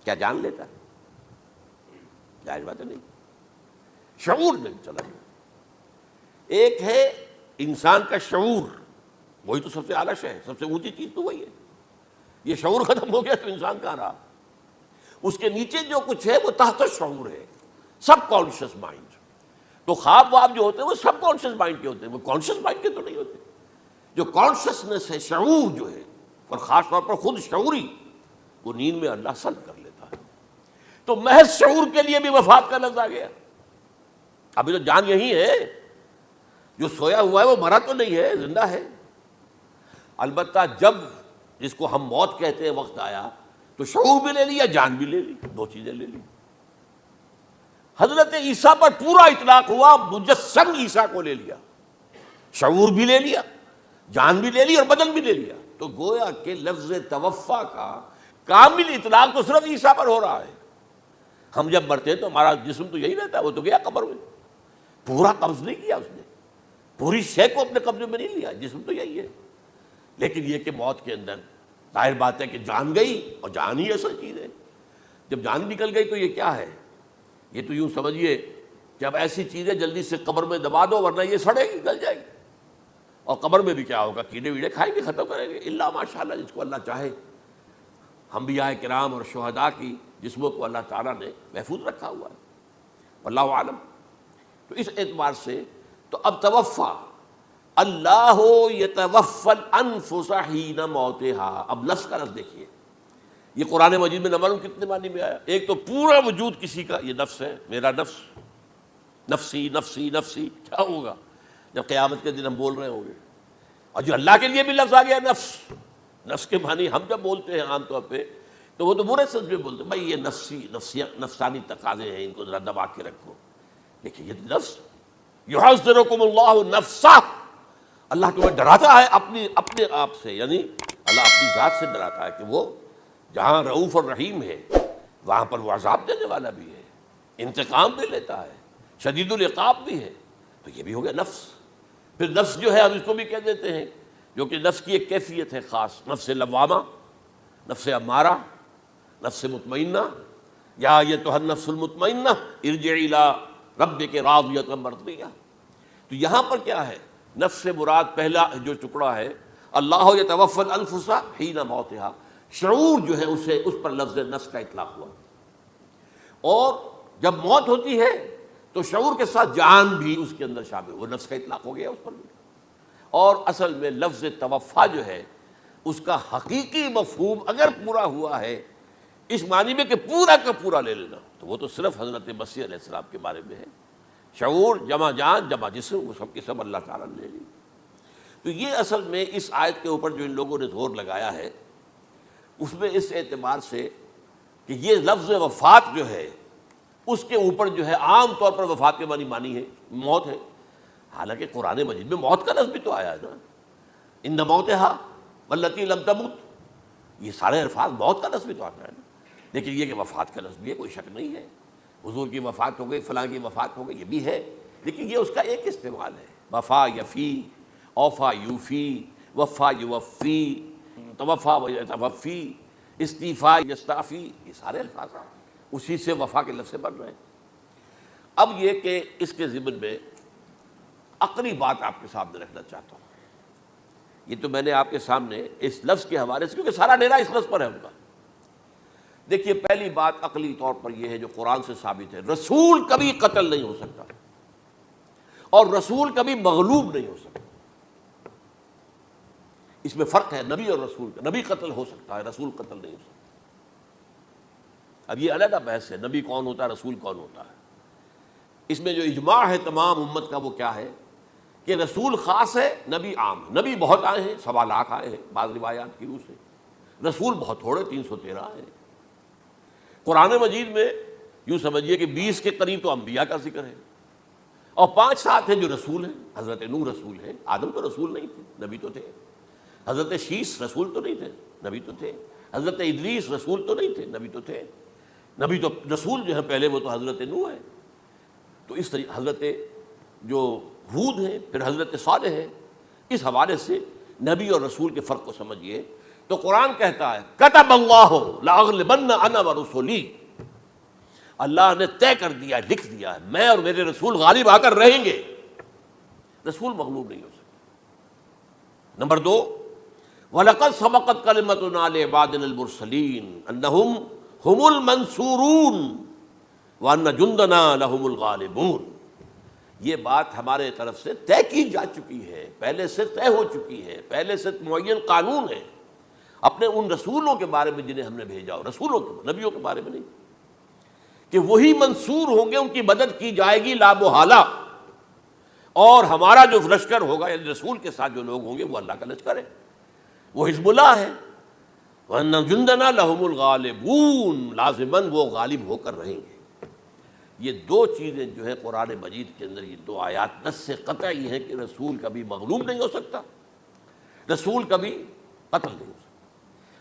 کیا جان لیتا ہے؟ جائز بات نہیں. شعور میں چلا گیا. ایک ہے انسان کا شعور، وہی تو سب سے اعلیٰ شے ہے، سب سے اونچی چیز تو وہی ہے. یہ شعور ختم ہو گیا تو انسان کہاں رہا؟ اس کے نیچے جو کچھ ہے وہ تحت شعور ہے، سب کانشیس مائنڈ. تو خواب واب جو ہوتے ہیں وہ سب کانشیس مائنڈ کے ہوتے ہیں، وہ کانشیس مائنڈ کے تو نہیں ہوتے. جو کانشیسنس ہے، شعور جو ہے، اور خاص طور پر خود شعوری، وہ نیند میں اللہ سلب کر لیتا ہے. تو محض شعور کے لیے بھی وفات کا لفظ آ گیا. ابھی تو جان یہی ہے، جو سویا ہوا ہے وہ مرا تو نہیں ہے، زندہ ہے. البتہ جب جس کو ہم موت کہتے ہیں وقت آیا تو شعور بھی لے لیا، جان بھی لے لی، دو چیزیں لے لی. حضرت عیسیٰ پر پورا اطلاق ہوا، مجسم عیسیٰ کو لے لیا، شعور بھی لے لیا، جان بھی لے لی اور بدن بھی لے لیا. تو گویا کہ لفظ توفا کا کامل اطلاق تو صرف عیسیٰ پر ہو رہا ہے. ہم جب مرتے ہیں تو ہمارا جسم تو یہی رہتا ہے، وہ تو گیا قبر میں، پورا قبض نہیں کیا اس نے، پوری شے کو اپنے قبضے میں نہیں لیا، جسم تو یہی ہے. لیکن یہ کہ موت کے اندر ظاہر بات ہے کہ جان گئی، اور جان ہی اصل چیز ہے. جب جان نکل گئی تو یہ کیا ہے؟ یہ تو یوں سمجھیے کہ اب ایسی چیزیں جلدی سے قبر میں دبا دو ورنہ یہ سڑے گی، گل جائے گی. اور قبر میں بھی کیا ہوگا؟ کیڑے ویڑے کھائیں گے، ختم کریں گے. اللہ ماشاء اللہ جس کو اللہ چاہے. انبیاء کرام اور شہداء کی جسموں کو اللہ تعالیٰ نے محفوظ رکھا ہوا ہے، واللہ عالم. تو اس اعتبار سے تو اب توفا، اللہ یتوفی الانفس حین موتہا. اب لفظ کا لفظ دیکھیے، یہ قرآن مجید میں نہ معلوم کتنے معنی میں آیا. ایک تو پورا وجود کسی کا یہ نفس ہے، میرا نفس، نفسی نفسی نفسی. کیا ہوگا جب قیامت کے دن ہم بول رہے ہوں گے؟ اور جو اللہ کے لیے بھی لفظ آ گیا نفس. نفس کے معنی ہم جب بولتے ہیں عام طور پہ تو وہ تو برے سچ میں بولتے ہیں، بھائی یہ نفسانی تقاضے ہیں، ان کو ذرا دبا کے رکھو. دیکھیے یہ نفس، یحذرکم اللہ نفسہ، اللہ تمہیں ڈراتا ہے اپنے آپ سے، یعنی اللہ اپنی ذات سے ڈراتا ہے کہ وہ جہاں رؤوف اور رحیم ہے وہاں پر وہ عذاب دینے والا بھی ہے، انتقام بھی لیتا ہے، شدید العقاب بھی ہے. تو یہ بھی ہو گیا نفس. پھر نفس جو ہے ہم اس کو بھی کہہ دیتے ہیں، جو کہ نفس کی ایک کیفیت ہے خاص، نفس لوامہ، نفس امارہ، نفس مطمئنہ. یا ایتھا النفس المطمئنہ ارجعی الی ربک راضیۃ مرضیہ. تو یہاں پر کیا ہے؟ نفس سے مراد پہلا جو ٹکڑا ہے اللہ یتوفی الانفس حین موتہا، شعور جو ہے اس پر لفظ نفس کا اطلاق ہوا. اور جب موت ہوتی ہے تو شعور کے ساتھ جان بھی اس کے اندر شامل، وہ نفس کا اطلاق ہو گیا اس پر بھی. اور اصل میں لفظ توفا جو ہے اس کا حقیقی مفہوم اگر پورا ہوا ہے اس معنی میں کہ پورا کا پورا لے لینا، تو وہ تو صرف حضرت مسیح علیہ السلام کے بارے میں ہے. شعور جمع جان جمع جسم، وہ سب کے سب اللہ تعالیٰ نے لے لی. تو یہ اصل میں اس آیت کے اوپر جو ان لوگوں نے زور لگایا ہے اس میں اس اعتبار سے کہ یہ لفظ وفات جو ہے اس کے اوپر جو ہے عام طور پر وفات کے معنی ہے موت ہے، حالانکہ قرآن مجید میں موت کا لفظ بھی تو آیا ہے نا، ان موتہا واللتی لم تمت، یہ سارے الفاظ موت کا لفظ بھی تو آتا ہے نا، لیکن یہ کہ وفات کا لفظ بھی ہے، کوئی شک نہیں ہے، حضور کی وفات ہو گئی، فلاں کی وفات ہو گئی، یہ بھی ہے، لیکن یہ اس کا ایک استعمال ہے، وفا یفی، اوفا یوفی، وفا یوفی، توفا و یتوفی، استیفا یستعفی، یہ سارے الفاظ اسی سے وفا کے لفظ سے بن رہے ہیں۔ اب یہ کہ اس کے ضمن میں عقلی بات آپ کے سامنے رکھنا چاہتا ہوں، یہ تو میں نے آپ کے سامنے اس لفظ کے حوالے سے، کیونکہ سارا ڈیرا اس لفظ پر ہے ان کا۔ دیکھیے پہلی بات عقلی طور پر یہ ہے جو قرآن سے ثابت ہے، رسول کبھی قتل نہیں ہو سکتا اور رسول کبھی مغلوب نہیں ہو سکتا، اس میں فرق ہے نبی اور رسول کا، نبی قتل ہو سکتا ہے، رسول قتل نہیں ہو سکتا۔ اب یہ علیحدہ بحث ہے، نبی کون ہوتا ہے، رسول کون ہوتا ہے۔ اس میں جو اجماع ہے تمام امت کا وہ کیا ہے کہ رسول خاص ہے، نبی عام ہے۔ نبی بہت آئے ہیں، 1.25 لاکھ آئے ہیں بعض روایات کی روح سے، رسول بہت تھوڑے 313 ہیں۔ قرآن مجید میں یوں سمجھیے کہ 20 کے قریب تو انبیاء کا ذکر ہے اور 5-7 ہیں جو رسول ہیں۔ حضرت نوح رسول ہے، آدم تو رسول نہیں تھے، نبی تو تھے۔ حضرت شیس رسول تو نہیں تھے، نبی تو تھے۔ حضرت ادریس رسول تو نہیں تھے، نبی تو تھے۔ نبی تو رسول جو ہے پہلے وہ تو حضرت نوح ہے۔ تو اس طریقے حضرت جو ہود ہیں، پھر حضرت صالح ہے، اس حوالے سے نبی اور رسول کے فرق کو سمجھیے۔ تو قرآن کہتا ہے کتب اللہ لاغلبن انا ورسلی، اللہ نے طے کر دیا، لکھ دیا ہے میں اور میرے رسول غالب آ کر رہیں گے، رسول مغلوب نہیں ہو سکتا۔ نمبر 2، وَلَقَدْ سَبَقَتْ كَلِمَتُنَا لِعِبَادِنَا الْمُرْسَلِينَ أَنَّهُمْ هُمُ الْمَنْصُورُونَ وَأَنَّ جُنْدَنَا لَهُمُ الْغَالِبُونَ، یہ بات ہمارے طرف سے طے کی جا چکی ہے، پہلے سے طے ہو چکی ہے، پہلے سے معین قانون ہے اپنے ان رسولوں کے بارے میں جنہیں ہم نے بھیجا ہو، رسولوں کے، نبیوں کے بارے میں نہیں، کہ وہی منصور ہوں گے، ان کی مدد کی جائے گی لا محالہ، اور ہمارا جو لشکر ہوگا یعنی رسول کے ساتھ جو لوگ ہوں گے وہ اللہ کا لشکر ہے، وہ حزب اللہ ہے۔ وَأَنَّ جُنْدَنَا لَهُمُ الْغَالِبُونَ، لازماً وہ غالب ہو کر رہیں گے۔ یہ دو چیزیں جو ہے قرآن مجید کے اندر، یہ دو آیات نص سے قطعی ہیں کہ رسول کبھی مغلوب نہیں ہو سکتا، رسول کبھی قتل نہیں ہو سکتا۔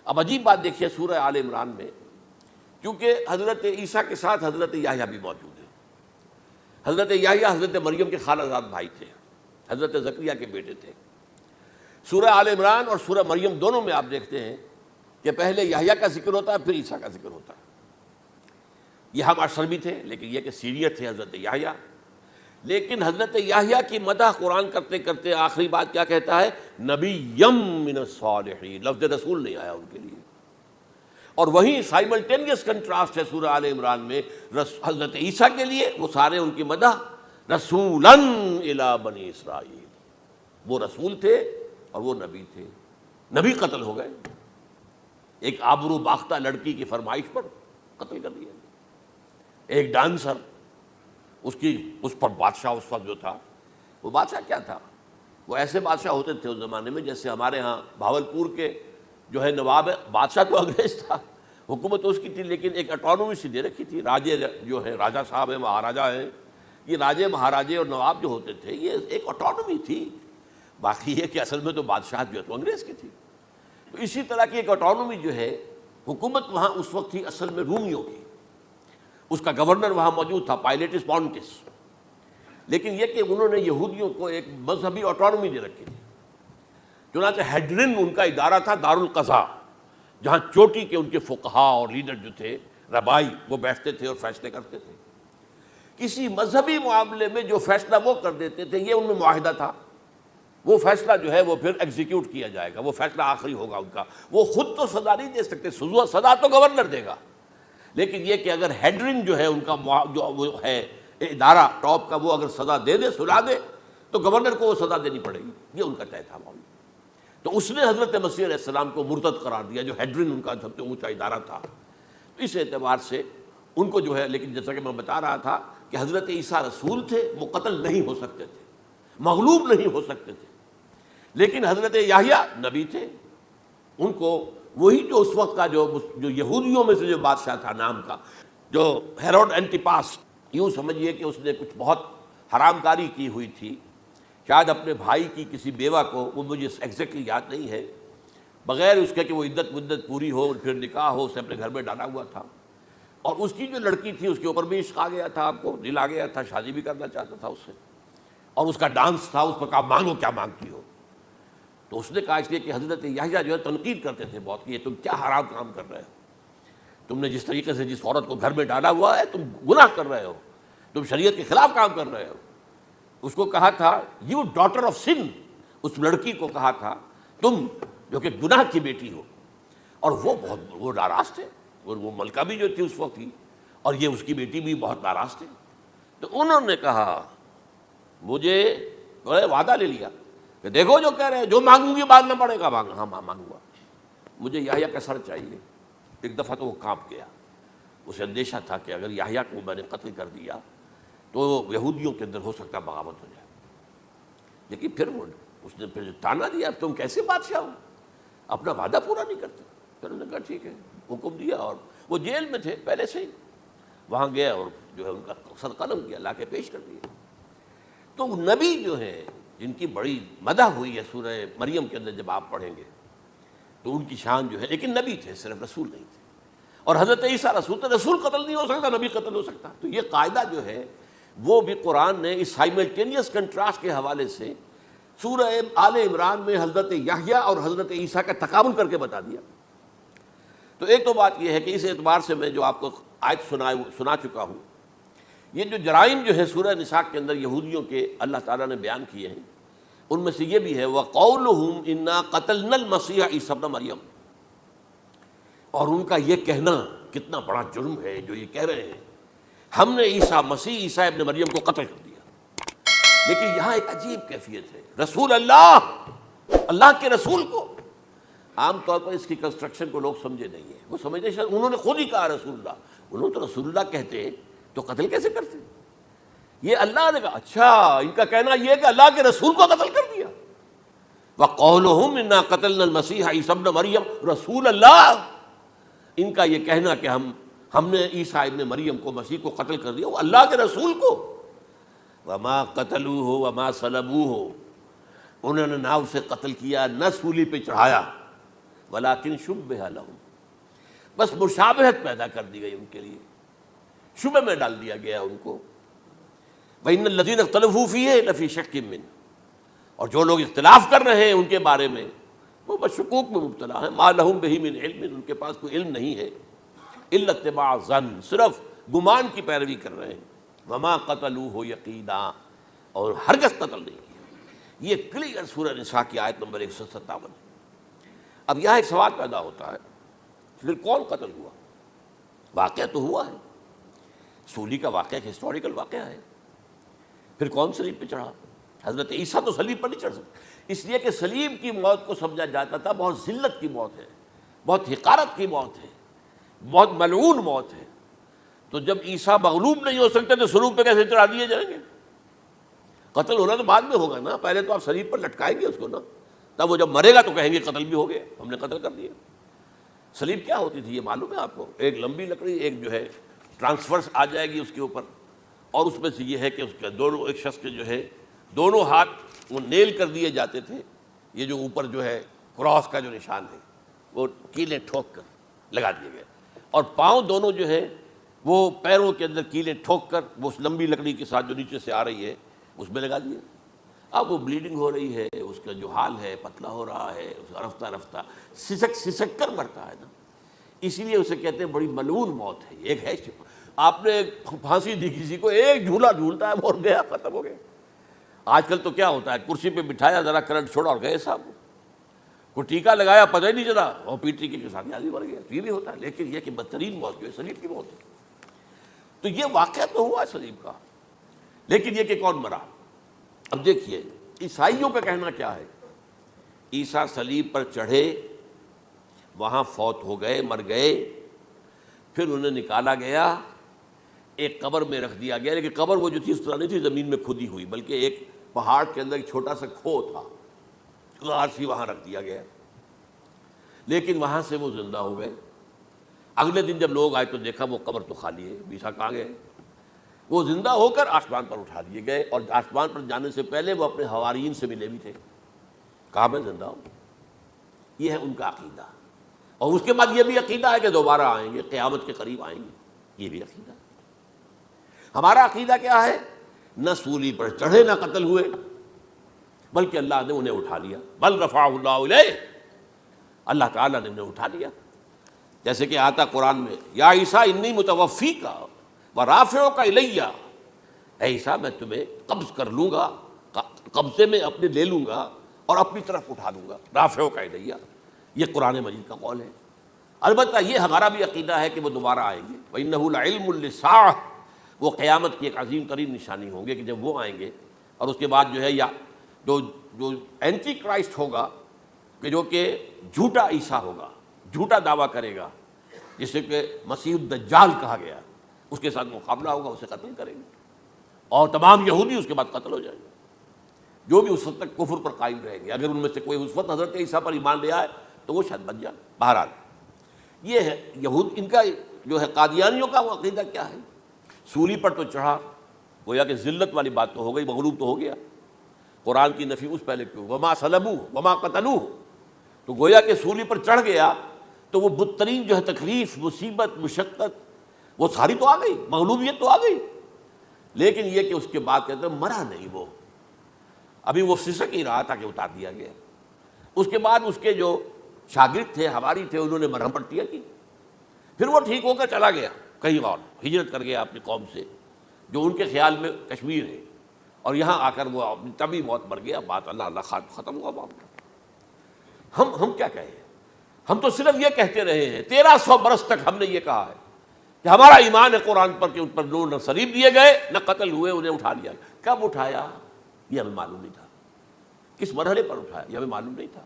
اب عجیب بات دیکھیے سورہ آل عمران میں، کیونکہ حضرت عیسیٰ کے ساتھ حضرت یحییٰ بھی موجود ہیں۔ حضرت یحییٰ حضرت مریم کے خالہ زاد بھائی تھے، حضرت زکریا کے بیٹے تھے۔ سورہ آل عمران اور سورہ مریم دونوں میں آپ دیکھتے ہیں کہ پہلے یحییٰ کا ذکر ہوتا ہے، پھر عیسیٰ کا ذکر ہوتا ہے۔ یہ ہم اشر بھی تھے، لیکن یہ کہ سینئر تھے حضرت یحییٰ، لیکن حضرت یحییٰ کی مدح قرآن کرتے کرتے آخری بات کیا کہتا ہے، نبیم من الصالحین، لفظ رسول نہیں آیا ان کے لیے۔ اور وہیں سائملٹینیس کنٹراسٹ ہے سورہ آل عمران میں حضرت عیسیٰ کے لیے، وہ سارے ان کی مدح رسولاً الی بنی اسرائیل، وہ رسول تھے اور وہ نبی تھے۔ نبی قتل ہو گئے، ایک آبرو باختہ لڑکی کی فرمائش پر قتل کر دیا، ایک ڈانسر، اس پر بادشاہ اس وقت جو تھا، وہ بادشاہ کیا تھا، وہ ایسے بادشاہ ہوتے تھے اس زمانے میں جیسے ہمارے ہاں بھاولپور کے جو ہے نواب ہے، بادشاہ تو انگریز تھا، حکومت اس کی تھی، لیکن ایک اٹانومی سی دے رکھی تھی۔ راجے جو ہے راجہ صاحب ہیں، مہاراجہ ہیں، یہ راجے مہاراجے اور نواب جو ہوتے تھے یہ ایک اٹانومی تھی، باقی یہ کہ اصل میں تو بادشاہ جو ہے تو انگریز کی تھی۔ تو اسی طرح کی ایک اٹانومی جو ہے حکومت وہاں اس وقت تھی اصل میں رومیوں کی، اس کا گورنر وہاں موجود تھا پائلیٹس پونٹس، لیکن یہ کہ انہوں نے یہودیوں کو ایک مذہبی اٹانومی دے رکھی تھی۔ چنانچہ ہیڈرن ان کا ادارہ تھا، دارالقضاء، جہاں چوٹی کے ان کے فقہاء اور لیڈر جو تھے، ربائی، وہ بیٹھتے تھے اور فیصلے کرتے تھے۔ کسی مذہبی معاملے میں جو فیصلہ وہ کر دیتے تھے یہ ان میں معاہدہ تھا، وہ فیصلہ جو ہے وہ پھر ایگزیکیوٹ کیا جائے گا، وہ فیصلہ آخری ہوگا ان کا، وہ خود تو سزا نہیں دے سکتے، سزا تو گورنر دے گا، لیکن یہ کہ اگر ہیڈرنگ جو ہے ان کا جو وہ ہے ادارہ ٹاپ کا، وہ اگر سزا دے دے، سلا دے، تو گورنر کو وہ سزا دینی پڑے گی، یہ ان کا طے تھا معاملہ۔ تو اس نے حضرت مسیح علیہ السلام کو مرتد قرار دیا، جو ہیڈرن ان کا سب سے اونچا ادارہ تھا۔ تو اس اعتبار سے ان کو جو ہے، لیکن جیسا کہ میں بتا رہا تھا کہ حضرت عیسیٰ رسول تھے، وہ قتل نہیں ہو سکتے تھے، مغلوب نہیں ہو سکتے تھے، لیکن حضرت یحییٰ نبی تھے، ان کو وہی جو اس وقت کا جو یہودیوں میں سے جو بادشاہ تھا نام کا، جو ہیروڈ اینٹیپاس، یوں سمجھیے کہ اس نے کچھ بہت حرام کاری کی ہوئی تھی، شاید اپنے بھائی کی کسی بیوہ کو، وہ مجھے ایگزیکٹلی یاد نہیں ہے، بغیر اس کے کہ وہ عدت مدت پوری ہو پھر نکاح ہو، اسے اپنے گھر میں ڈالا ہوا تھا، اور اس کی جو لڑکی تھی اس کے اوپر بھی عشق آ گیا تھا، آپ کو دل آ گیا تھا، شادی بھی کرنا چاہتا تھا اس سے، اور اس کا ڈانس تھا، اس پر کہا مانگو کیا مانگتی ہو. تو اس نے کہا، اس لیے کہ حضرت یحییٰ جو ہے تنقید کرتے تھے بہت کہ یہ تم کیا حرام کام کر رہے ہو، تم نے جس طریقے سے جس عورت کو گھر میں ڈالا ہوا ہے تم گناہ کر رہے ہو، تم شریعت کے خلاف کام کر رہے ہو. اس کو کہا تھا یو ڈاٹر آف سن، اس لڑکی کو کہا تھا تم جو کہ گناہ کی بیٹی ہو. اور وہ ناراض تھے، اور وہ ملکہ بھی جو تھی اس وقت کی، اور یہ اس کی بیٹی بھی بہت ناراض تھے. تو انہوں نے کہا، مجھے وعدہ لے لیا کہ دیکھو جو کہہ رہے ہیں، جو مانگوں گی مانگنا پڑے گا. ہاں مانگوں گا، مجھے یحییٰ کا سر چاہیے. ایک دفعہ تو وہ کانپ گیا، اسے اندیشہ تھا کہ اگر یحییٰ کو میں نے قتل کر دیا تو یہودیوں کے اندر ہو سکتا بغاوت ہو جائے. لیکن پھر اس نے پھر تانا دیا، تم کیسے بادشاہ ہو، اپنا وعدہ پورا نہیں کرتے. پھر انہوں نے کہا ٹھیک ہے، حکم دیا، اور وہ جیل میں تھے پہلے سے ہی، وہاں گیا اور جو ہے ان کا سر قلم کیا، لا کے پیش کر دیا. تو نبی جو ہے جن کی بڑی مدح ہوئی ہے سورہ مریم کے اندر جب آپ پڑھیں گے تو ان کی شان جو ہے، لیکن نبی تھے، صرف رسول نہیں تھے. اور حضرت عیسیٰ رسول تھے، رسول قتل نہیں ہو سکتا، نبی قتل ہو سکتا. تو یہ قاعدہ جو ہے وہ بھی قرآن نے اس سائملٹینیس کنٹراسٹ کے حوالے سے سورہ آل عمران میں حضرت یحییٰ اور حضرت عیسیٰ کا تقابل کر کے بتا دیا. تو ایک تو بات یہ ہے کہ اس اعتبار سے میں جو آپ کو آیت سنا چکا ہوں، یہ جو جرائم جو ہے سورہ نساء کے اندر یہودیوں کے اللہ تعالیٰ نے بیان کیے ہیں، ان میں سے یہ بھی ہے وَقَوْلُهُمْ إِنَّا قَتَلْنَا الْمَسِيحَ عِيسَى ابْنَ مریم. اور ان کا یہ کہنا کتنا بڑا جرم ہے جو یہ کہہ رہے ہیں ہم نے عیسیٰ ابن مریم کو قتل کر دیا. لیکن یہاں ایک عجیب کیفیت ہے، رسول اللہ کے رسول کو، عام طور پر اس کی کنسٹرکشن کو لوگ سمجھے نہیں ہیں. وہ سمجھتے شاید انہوں نے خود ہی کہا رسول اللہ، انہوں نے تو رسول اللہ کہتے تو قتل کیسے کرتے. یہ اللہ نے کہا، اچھا ان کا کہنا یہ ہے کہ اللہ کے رسول کو قتل کر دیا. وَقَوْلُهُمْ إِنَّا قَتَلْنَا الْمَسِيحَ عِيسَى ابْنَ مریم، رسول اللہ، ان کا یہ کہنا کہ ہم نے عیسیٰ ابن مریم کو، مسیح کو قتل کر دیا، وہ اللہ کے رسول کو. وَمَا قَتَلُوهُ وَمَا صَلَبُوهُ، انہوں نے نہ اسے قتل کیا نہ سولی پہ چڑھایا، وَلَٰكِن شُبِّهَ لَهُمْ، بس مشابہت پیدا کر دی گئی ان کے لیے، شبہ میں ڈال دیا گیا ان کو. وَإِنَّ الَّذِينَ اخْتَلَفُوا فِيهِ لَفِي شَكٍّ مِّنْهُ، اور جو لوگ اختلاف کر رہے ہیں ان کے بارے میں وہ بس شکوک میں مبتلا ہیں. مَا لَهُم بِهِ مِنْ عِلْمٍ، ان کے پاس کوئی علم نہیں ہے، إِلَّا اتِّبَاعَ الظَّنِّ، صرف گمان کی پیروی کر رہے ہیں. وَمَا قَتَلُوهُ يَقِينًا، اور ہرگز قتل نہیں کیا. یہ کلیئر سورہ نساء کی آیت نمبر 157. اب یہاں ایک سوال پیدا ہوتا ہے، پھر کون قتل ہوا؟ واقعہ تو ہوا ہے، سولی کا واقعہ ایک ہسٹوریکل واقعہ ہے. پھر کون صلیب پہ چڑھا؟ حضرت عیسیٰ تو صلیب پر نہیں چڑھ سکتے، اس لیے کہ صلیب کی موت کو سمجھا جاتا تھا بہت ذلت کی موت ہے، بہت حقارت کی موت ہے، بہت ملعون موت ہے. تو جب عیسیٰ مغلوب نہیں ہو سکتے تو صلیب پہ کیسے چڑھا دیے جائیں گے؟ قتل ہونا تو بعد میں ہوگا نا، پہلے تو آپ صلیب پر لٹکائیں گے اس کو نا، تب وہ جب مرے گا تو کہیں گے قتل بھی ہو گیا، ہم نے قتل کر دیا. صلیب کیا ہوتی تھی یہ معلوم ہے آپ کو؟ ایک لمبی لکڑی، ایک جو ہے ٹرانسفرس آ جائے گی اس کے اوپر، اور اس میں سے یہ ہے کہ اس کے دونوں، ایک شخص کے جو ہے دونوں ہاتھ وہ نیل کر دیے جاتے تھے، یہ جو اوپر جو ہے کراس کا جو نشان ہے وہ کیلیں ٹھوک کر لگا دیے گئے، اور پاؤں دونوں جو ہے وہ پیروں کے اندر کیلیں ٹھوک کر وہ اس لمبی لکڑی کے ساتھ جو نیچے سے آ رہی ہے اس میں لگا دیے. اب وہ بلیڈنگ ہو رہی ہے، اس کا جو حال ہے پتلا ہو رہا ہے، اس کا رفتہ رفتہ سسک کر مرتا ہے نا، اسی لیے اسے کہتے ہیں بڑی ملعون موت ہے. ایک ہے آپ نے پھانسی دی کسی کو، ایک جھولا جھولتا ہے اور گیا، ختم ہو گیا. آج کل تو کیا ہوتا ہے، کرسی پہ بٹھایا، ذرا کرنٹ چھوڑا اور گئے صاحب، کوئی ٹیکا لگایا پتہ ہی نہیں چلا اور پیٹ ٹیکے کے ساتھ آدمی مر گیا. یہ بھی ہوتا ہے، لیکن یہ کہ بدترین موت جو ہے صلیب کی موت ہے. تو یہ واقعہ تو ہوا ہے صلیب کا، لیکن یہ کہ کون مرا. اب دیکھیے عیسائیوں کا کہنا کیا ہے، عیسیٰ صلیب پر چڑھے، وہاں فوت ہو گئے، مر گئے، پھر انہیں نکالا گیا، ایک قبر میں رکھ دیا گیا. لیکن قبر وہ جو تھی اس طرح نہیں تھی زمین میں کھودی ہوئی، بلکہ ایک پہاڑ کے اندر ایک چھوٹا سا کھو تھا، غار سی وہاں رکھ دیا گیا. لیکن وہاں سے وہ زندہ ہو گئے۔ اگلے دن جب لوگ آئے تو دیکھا وہ قبر تو خالی ہے، عیسیٰ کہاں گئے؟ وہ زندہ ہو کر آسمان پر اٹھا دیے گئے، اور آسمان پر جانے سے پہلے وہ اپنے حواریین سے ملے بھی تھے، کہا میں زندہ ہوں۔ یہ ہے ان کا عقیدہ، اور اس کے بعد یہ بھی عقیدہ ہے کہ دوبارہ آئیں گے، قیامت کے قریب آئیں گے، یہ بھی عقیدہ ہے۔ ہمارا عقیدہ کیا ہے؟ نہ سولی پر چڑھے نہ قتل ہوئے، بلکہ اللہ نے انہیں اٹھا لیا، بل رفعہ اللہ الیہ، اللہ تعالیٰ نے انہیں اٹھا لیا۔ جیسے کہ آتا قرآن میں، یا عیسیٰ انی متوفیک ورافعک الیہ، اے عیسیٰ میں تمہیں قبض کر لوں گا، قبضے میں اپنے لے لوں گا اور اپنی طرف اٹھا لوں گا، رافعک الیہ، یہ قرآن مجید کا قول ہے۔ البتہ یہ ہمارا بھی عقیدہ ہے کہ وہ دوبارہ آئیں گے، وَإِنَّهُ لَعِلْمٌ لِّلسَّاعَةِ، وہ قیامت کی ایک عظیم ترین نشانی ہوں گے کہ جب وہ آئیں گے، اور اس کے بعد جو ہے یا جو اینٹی کرائسٹ ہوگا، کہ جو کہ جھوٹا عیسیٰ ہوگا، جھوٹا دعویٰ کرے گا، جسے کہ مسیح الدجال کہا گیا، اس کے ساتھ مقابلہ ہوگا، اسے قتل کریں گے، اور تمام یہودی اس کے بعد قتل ہو جائیں گے، جو بھی اس وقت تک کفر پر قائم رہیں گے۔ اگر ان میں سے کوئی اس وقت حضرت عیسیٰ پر ایمان لے آئے تو وہ شاید بچ جائے۔ بہرحال یہ ہے یہود، ان کا جو ہے قادیانیوں کا وہ عقیدہ کیا ہے؟ سولی پر تو چڑھا، گویا کہ ذلت والی بات تو ہو گئی، مغلوب تو ہو گیا، قرآن کی نفی اس پہلے کیوں، وما صلبوہ وما قتلوہ، تو گویا کہ سولی پر چڑھ گیا تو وہ بدترین جو ہے تکلیف، مصیبت، مشقت، وہ ساری تو آ گئی، مغلوبیت تو آ گئی، لیکن یہ کہ اس کے بعد کہتے ہیں مرا نہیں، وہ ابھی وہ سسک ہی رہا تھا کہ اتار دیا گیا۔ اس کے بعد اس کے جو شاگرد تھے، حواری تھے، انہوں نے مرہم پٹیاں کی، پھر وہ ٹھیک ہو کر چلا گیا کہیں اور، ہجرت کر گیا اپنی قوم سے، جو ان کے خیال میں کشمیر ہے، اور یہاں آ کر وہ تبھی موت مر گیا، بات اللہ اللہ ختم ہوا بات۔ ہم کیا کہیں؟ ہم تو صرف یہ کہتے رہے ہیں، 1300 برس تک ہم نے یہ کہا ہے کہ ہمارا ایمان ہے قرآن پر کہ ان پر نور نہ صلیب دیے گئے نہ قتل ہوئے، انہیں اٹھا لیا۔ کب اٹھایا یہ ہمیں معلوم نہیں تھا، کس مرحلے پر اٹھایا یہ ہمیں معلوم نہیں تھا،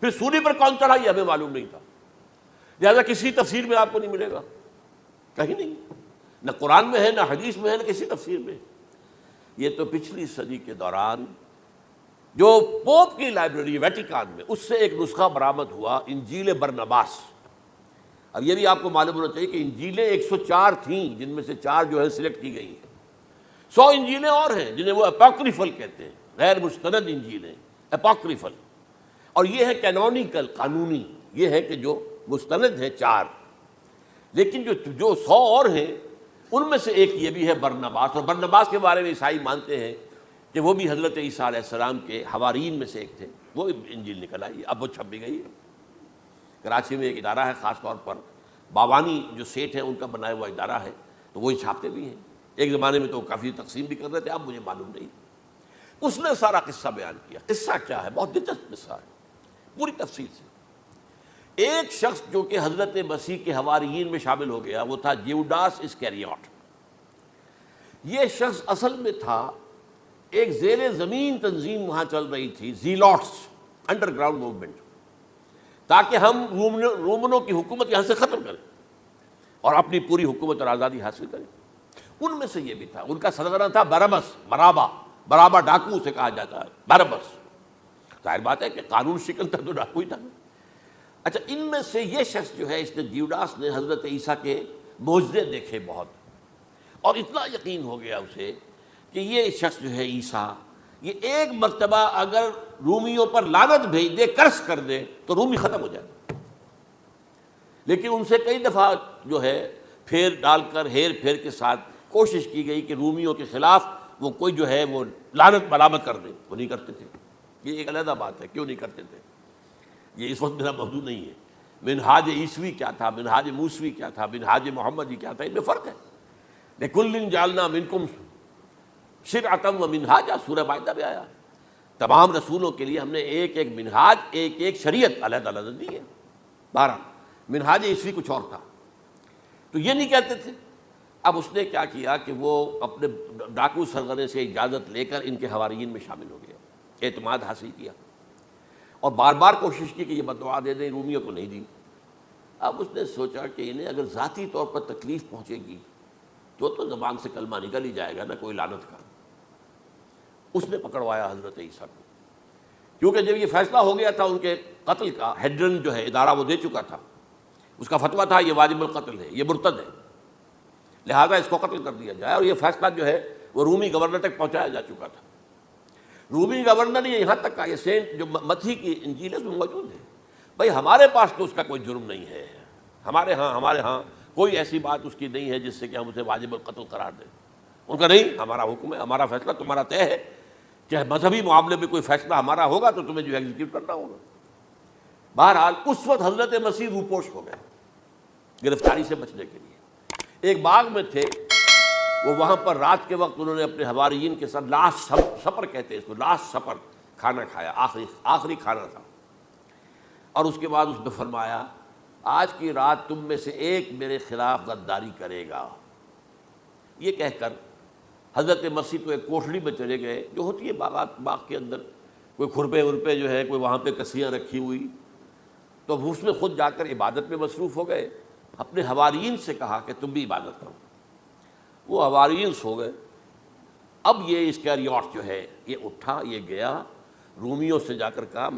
پھر سولی پر کون چڑھا یہ ہمیں معلوم نہیں تھا، لہٰذا کسی تفسیر میں آپ کو نہیں ملے گا، کہیں نہیں، نہ قرآن میں ہے، نہ حدیث میں ہے، نہ کسی تفسیر میں۔ یہ تو پچھلی صدی کے دوران جو پوپ کی لائبریری ویٹیکان میں، اس سے ایک نسخہ برآمد ہوا، انجیل برنباس۔ اب یہ بھی آپ کو معلوم ہونا چاہیے کہ انجیلیں 104 تھیں، جن میں سے 4 جو ہے سلیکٹ کی گئی ہیں، 100 انجیلیں اور ہیں جنہیں وہ اپوکریفل کہتے ہیں، غیر مستند انجیلیں، اپوکریفل، اور یہ ہے کینونیکل، قانونی، یہ ہے کہ جو مستند ہیں 4، لیکن جو 100 اور ہیں ان میں سے ایک یہ بھی ہے برنباس، اور برنباس کے بارے میں عیسائی مانتے ہیں کہ وہ بھی حضرت عیسیٰ علیہ السلام کے حوارین میں سے ایک تھے، وہ انجیل نکل آئی، اب وہ چھپ بھی گئی ہے۔ کراچی میں ایک ادارہ ہے خاص طور پر، باوانی جو سیٹ ہیں ان کا بنایا ہوا ادارہ ہے، تو وہی چھاپتے بھی ہیں، ایک زمانے میں تو کافی تقسیم بھی کر رہے تھے، اب مجھے معلوم نہیں۔ اس نے سارا قصہ بیان کیا۔ قصہ کیا ہے؟ بہت دلچسپ قصہ ہے، پوری تفصیل سے۔ ایک شخص جو کہ حضرت مسیح کے حواریین میں شامل ہو گیا، وہ تھا جیوڈاس اسکریوٹ۔ یہ شخص اصل میں تھا ایک زیر زمین تنظیم وہاں چل رہی تھی، زیلوٹس، انڈر گراؤنڈ موومنٹ، تاکہ ہم رومنوں کی حکومت یہاں سے ختم کریں اور اپنی پوری حکومت اور آزادی حاصل کریں۔ ان میں سے یہ بھی تھا، ان کا سرگرم تھا برابس، برابا ڈاکو سے کہا جاتا ہے، برابس۔ ظاہر بات ہے کہ قانون شکن تھا تو ڈاکو ہی تھا۔ اچھا، ان میں سے یہ شخص جو ہے، اس نے جیوڈاس نے حضرت عیسیٰ کے معجزے دیکھے بہت، اور اتنا یقین ہو گیا اسے کہ یہ شخص جو ہے عیسیٰ، یہ ایک مرتبہ اگر رومیوں پر لعنت بھیج دے، کرس کر دے، تو رومی ختم ہو جائے۔ لیکن ان سے کئی دفعہ جو ہے پھیر ڈال کر، ہیر پھیر کے ساتھ کوشش کی گئی کہ رومیوں کے خلاف وہ کوئی جو ہے وہ لعنت ملامت کر دے، وہ نہیں کرتے تھے۔ یہ ایک علیحدہ بات ہے، کیوں نہیں کرتے تھے، یہ اس وقت میرا موضوع نہیں ہے۔ منہاج عیسوی کیا تھا، منہاج موسوی کیا تھا، منہاج محمدی کیا تھا، ان میں فرق ہے۔ لِكُلٍّ جَعَلْنَا مِنْكُمْ شِرْعَةً وَمِنْهَاجًا، سورہ مائدہ میں آیا، تمام رسولوں کے لیے ہم نے ایک ایک منہاج، ایک ایک شریعت علیحدہ علیحدہ دی ہے۔ 12 منہاج عیسوی کچھ اور تھا، تو یہ نہیں کہتے تھے۔ اب اس نے کیا کیا کہ وہ اپنے ڈاکو سرغنے سے اجازت لے کر ان کے حواریین میں شامل ہو گیا، اعتماد حاصل کیا، اور بار بار کوشش کی کہ یہ بددعا دے دیں، رومیوں کو نہیں دی۔ اب اس نے سوچا کہ انہیں اگر ذاتی طور پر تکلیف پہنچے گی تو زبان سے کلمہ نکل ہی جائے گا نا، کوئی لعنت کا۔ اس نے پکڑوایا حضرت عیسیٰ کو، کیونکہ جب یہ فیصلہ ہو گیا تھا ان کے قتل کا، ہیڈرن جو ہے ادارہ وہ دے چکا تھا، اس کا فتویٰ تھا یہ واجب القتل ہے، یہ مرتد ہے، لہذا اس کو قتل کر دیا جائے، اور یہ فیصلہ جو ہے وہ رومی گورنر تک پہنچایا جا چکا تھا۔ رومی گورنر نے یہاں تک کہا، یہ سینٹ جو متی کی انجیل ہے اس میں موجود ہے، بھائی ہمارے پاس تو اس کا کوئی جرم نہیں ہے، ہمارے ہاں کوئی ایسی بات اس کی نہیں ہے جس سے کہ ہم اسے واجب القتل قرار دیں۔ ان کا نہیں، ہمارا حکم ہے، ہمارا فیصلہ تمہارا طے ہے، چاہے مذہبی معاملے میں کوئی فیصلہ ہمارا ہوگا تو تمہیں جو ایگزیکیوٹ کرنا ہوگا۔ بہرحال اس وقت حضرت مسیح روپوش ہو گئے گرفتاری سے بچنے کے لیے، ایک باغ میں تھے وہ، وہاں پر رات کے وقت انہوں نے اپنے حواریین کے ساتھ لاسٹ سپر کہتے ہیں اس کو، لاسٹ سپر کھانا کھایا، آخری کھانا تھا، اور اس کے بعد اس نے فرمایا آج کی رات تم میں سے ایک میرے خلاف غداری کرے گا۔ یہ کہہ کر حضرت مسیح تو ایک کوٹھڑی میں چلے گئے، جو ہوتی ہے باغ کے اندر، کوئی کھرپے ورپے جو ہے، کوئی وہاں پہ کسیاں رکھی ہوئی، تو اس میں خود جا کر عبادت میں مصروف ہو گئے، اپنے حواریین سے کہا کہ تم بھی عبادت کرو۔ وہ حواریین سو گئے۔ اب یہ اسکریوٹ جو ہے یہ اٹھا، یہ گیا رومیوں سے جا کر کہا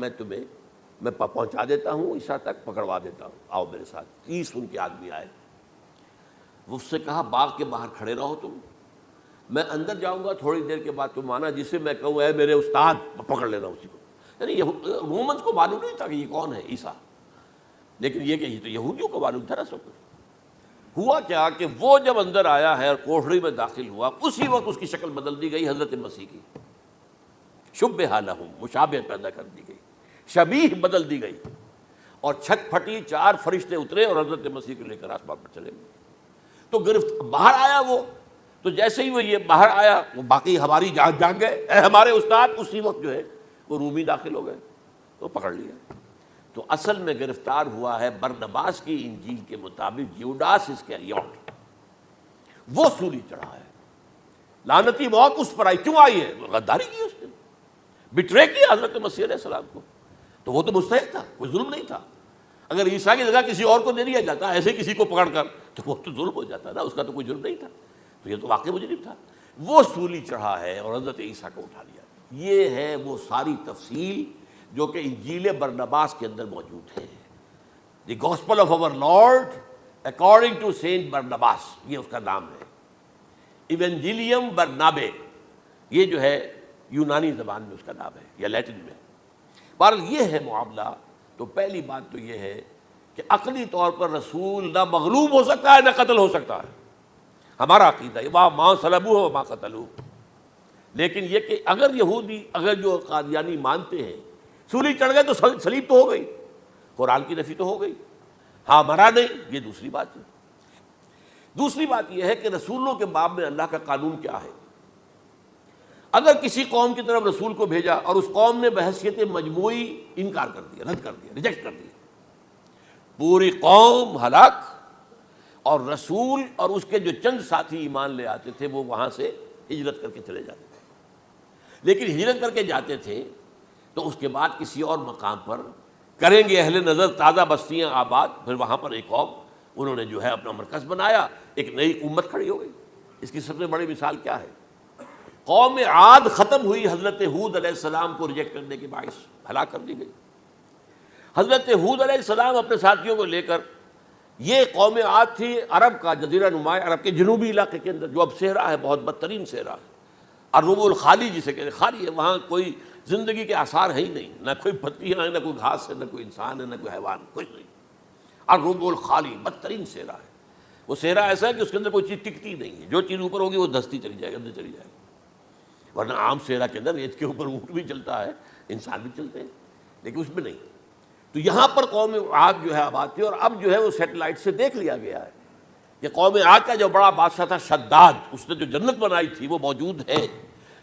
میں پہنچا دیتا ہوں عیسیٰ تک، پکڑوا دیتا ہوں، آؤ میرے ساتھ۔ 30 ان کے آدمی آئے، وہ اس سے کہا باغ کے باہر کھڑے رہو تم، میں اندر جاؤں گا تھوڑی دیر کے بعد، تم آنا، جسے میں کہوں اے میرے استاد، پکڑ لینا اسی کو۔ یعنی رومنس کو معلوم نہیں تھا کہ یہ کون ہے عیسیٰ، لیکن یہ کہ یہ تو یہودیوں کو معلوم تھا نا سب کچھ۔ ہوا کیا کہ وہ جب اندر آیا ہے اور کوٹھڑی میں داخل ہوا، اسی وقت اس کی شکل بدل دی گئی حضرت مسیح کی، شبہ لہم، مشابہ پیدا کر دی گئی، شبیہ بدل دی گئی، اور چھت پھٹی، 4 فرشتے اترے اور حضرت مسیح کو لے کر آسمان پر چلے گئے۔ تو باہر آیا وہ، تو جیسے ہی وہ یہ باہر آیا، وہ باقی ہماری جان گئے، اے ہمارے استاد، اسی وقت جو ہے وہ رومی داخل ہو گئے، تو پکڑ لیا۔ تو اصل میں گرفتار ہوا ہے برنباس کی انجیل کے مطابق یوڈاس اسکریوٹ، وہ سولی چڑھا ہے، لعنتی موت اس پر آئی۔ کیوں آئی ہے؟ غداری کی اس نے، بٹرے کیا حضرت مسیح علیہ السلام کو، تو وہ تو مستحق تھا، کوئی ظلم نہیں تھا۔ اگر عیسیٰ کی جگہ کسی اور کو دے دیا جاتا ایسے کسی کو پکڑ کر، تو وہ تو ظلم ہو جاتا نا، اس کا تو کوئی جرم نہیں تھا، تو یہ تو واقعی مجرم تھا۔ وہ سولی چڑھا ہے اور حضرت عیسیٰ کو اٹھا لیا۔ یہ ہے وہ ساری تفصیل جو کہ انجیل برنباس کے اندر موجود ہے، the gospel of our Lord according to saint Barnabas, یہ اس کا نام ہے، ایونجیلیم برنابے، یہ جو ہے یونانی زبان میں اس کا نام ہے یا لیٹن میں۔ بہرحال یہ ہے معاملہ۔ تو پہلی بات تو یہ ہے کہ عقلی طور پر رسول نہ مغلوب ہو سکتا ہے نہ قتل ہو سکتا ہے، ہمارا عقیدہ ہے، ماں صلبوہ و ماں قتلوہ۔ لیکن یہ کہ اگر یہودی، اگر جو قادیانی مانتے ہیں سولی چڑھ گئے تو صلیب تو ہو گئی، قرآن کی نفی تو ہو گئی، ہاں مرا نہیں، یہ دوسری بات ہے۔ دوسری بات یہ ہے کہ رسولوں کے باب میں اللہ کا قانون کیا ہے۔ اگر کسی قوم کی طرف رسول کو بھیجا اور اس قوم نے بحیثیت مجموعی انکار کر دیا، رد کر دیا، ریجیکٹ کر دیا، پوری قوم ہلاک، اور رسول اور اس کے جو چند ساتھی ایمان لے آتے تھے وہ وہاں سے ہجرت کر کے چلے جاتے تھے۔ لیکن ہجرت کر کے جاتے تھے تو اس کے بعد کسی اور مقام پر کریں گے اہل نظر تازہ بستیاں آباد، پھر وہاں پر ایک قوم انہوں نے جو ہے اپنا مرکز بنایا، ایک نئی امت کھڑی ہو گئی۔ اس کی سب سے بڑی مثال کیا ہے؟ قوم عاد ختم ہوئی حضرت ہود علیہ السلام کو ریجیکٹ کرنے کے باعث، ہلاک کر دی گئی۔ حضرت ہود علیہ السلام اپنے ساتھیوں کو لے کر، یہ قوم عاد تھی عرب کا جزیرہ نما، عرب کے جنوبی علاقے کے اندر، جو اب صحرا ہے، بہت بدترین صحرا ہے، الربع الخالی جسے کہتے ہیں، خالی ہے، وہاں کوئی زندگی کے آثار ہے ہی نہیں، نہ کوئی پتیاں ہیں، نہ کوئی گھاس ہے، نہ کوئی انسان ہے، نہ کوئی حیوان، کچھ نہیں۔ الربع الخالی بدترین صحرا ہے۔ وہ صحرا ایسا ہے کہ اس کے اندر کوئی چیز ٹکتی نہیں ہے، جو چیز اوپر ہوگی وہ دھستی چلی جائے گی، اندر چلی جائے گی۔ ورنہ عام صحرا کے اندر ریت کے اوپر اونٹ بھی چلتا ہے، انسان بھی چلتے ہیں، لیکن اس میں نہیں۔ تو یہاں پر قوم عاد جو ہے آباد تھی، اور اب جو ہے وہ سیٹلائٹ سے دیکھ لیا گیا ہے کہ قوم عاد کا جو بڑا بادشاہ تھا شداد، اس نے جو جنت بنائی تھی وہ موجود ہے،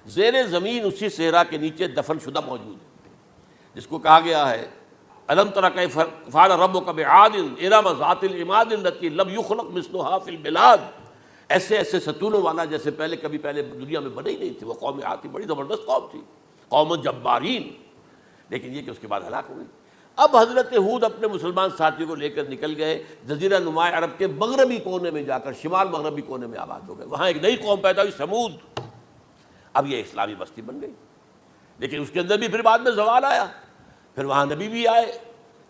زیر زمین اسی صحرا کے نیچے دفن شدہ موجود ہے، جس کو کہا گیا ہے الم تر کیف فعل ربک بعاد ارم ذات العماد التی لم یخلق مثلها فی البلاد۔ ایسے ایسے ستونوں والا جیسے پہلے دنیا میں بنے ہی نہیں تھے۔ وہ قوم عاد تھی، بڑی زبردست قوم تھی، قوم جبارین، لیکن یہ کہ اس کے بعد ہلاک ہو گئی۔ اب حضرت ہود اپنے مسلمان ساتھیوں کو لے کر نکل گئے جزیرہ نما عرب کے مغربی کونے میں جا کر، شمال مغربی کونے میں آباد ہو گئے۔ وہاں ایک نئی قوم پیدا ہوئی، سمود۔ اب یہ اسلامی بستی بن گئی۔ لیکن اس کے اندر بھی پھر بعد میں زوال آیا، پھر وہاں نبی بھی آئے،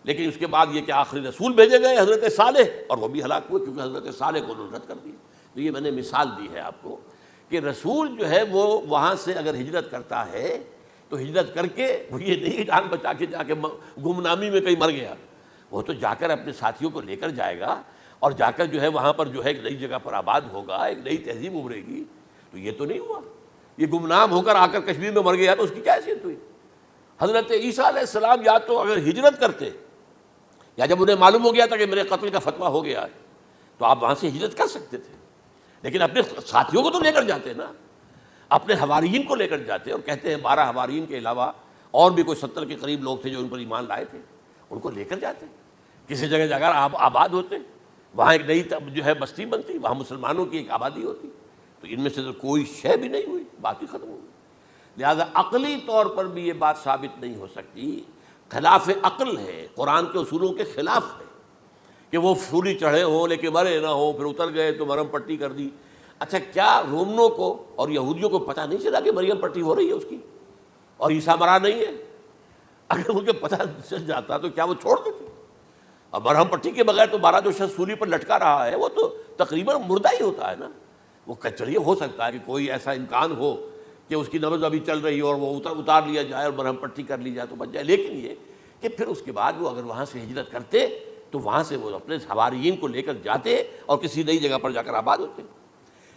لیکن اس کے بعد یہ کہ آخری رسول بھیجے گئے حضرت صالح، اور وہ بھی ہلاک ہوئے کیونکہ حضرت صالح کو انہوں نے رد کر دیا۔ تو یہ میں نے مثال دی ہے آپ کو کہ رسول جو ہے وہ وہاں سے اگر ہجرت کرتا ہے تو ہجرت کر کے وہ یہ نہیں جان بچا کے جا کے گمنامی میں کہیں مر گیا، وہ تو جا کر اپنے ساتھیوں کو لے کر جائے گا اور جا کر جو ہے وہاں پر جو ہے ایک نئی جگہ پر آباد ہوگا، ایک نئی تہذیب ابھرے گی۔ تو یہ تو نہیں ہوا، یہ گمنام ہو کر آ کر کشمیر میں مر گیا تو اس کی کیا حیثیت ہوئی؟ حضرت عیسیٰ علیہ السلام یا تو اگر ہجرت کرتے، یا جب انہیں معلوم ہو گیا تھا کہ میرے قتل کا فتویٰ ہو گیا ہے تو آپ وہاں سے ہجرت کر سکتے تھے، لیکن اپنے ساتھیوں کو تو لے کر جاتے نا، اپنے حواریین کو لے کر جاتے، اور کہتے ہیں 12 حواریین کے علاوہ اور بھی کوئی 70 کے قریب لوگ تھے جو ان پر ایمان لائے تھے، ان کو لے کر جاتے، کسی جگہ جا کر آباد ہوتے، وہاں ایک نئی جو ہے بستی بنتی، وہاں مسلمانوں کی ایک آبادی ہوتی۔ تو ان میں سے تو کوئی شے بھی نہیں ہوئی، بات ہی ختم ہو گئی۔ لہذا عقلی طور پر بھی یہ بات ثابت نہیں ہو سکتی، خلاف عقل ہے، قرآن کے اصولوں کے خلاف ہے کہ وہ سولی چڑھے ہوں لیکن مرے نہ ہوں، پھر اتر گئے تو مرم پٹی کر دی۔ اچھا کیا رومنوں کو اور یہودیوں کو پتہ نہیں چلا کہ مریم پٹی ہو رہی ہے اس کی اور عیسیٰ مرا نہیں ہے؟ اگر مجھے پتہ چل جاتا تو کیا وہ چھوڑ دیتے؟ اور مرہم پٹی کے بغیر تو 12 جو شخص سولی پر لٹکا رہا ہے وہ تو تقریباً مردہ ہی ہوتا ہے نا۔ وہ چلیے ہو سکتا ہے کہ کوئی ایسا امکان ہو کہ اس کی نبض ابھی چل رہی ہو اور وہ اتار لیا جائے اور مرہم پٹی کر لی جائے تو بچ جائے، لیکن یہ کہ پھر اس کے بعد وہ اگر وہاں سے ہجرت کرتے تو وہاں سے وہ اپنے حواریین کو لے کر جاتے اور کسی نئی جگہ پر جا کر آباد ہوتے۔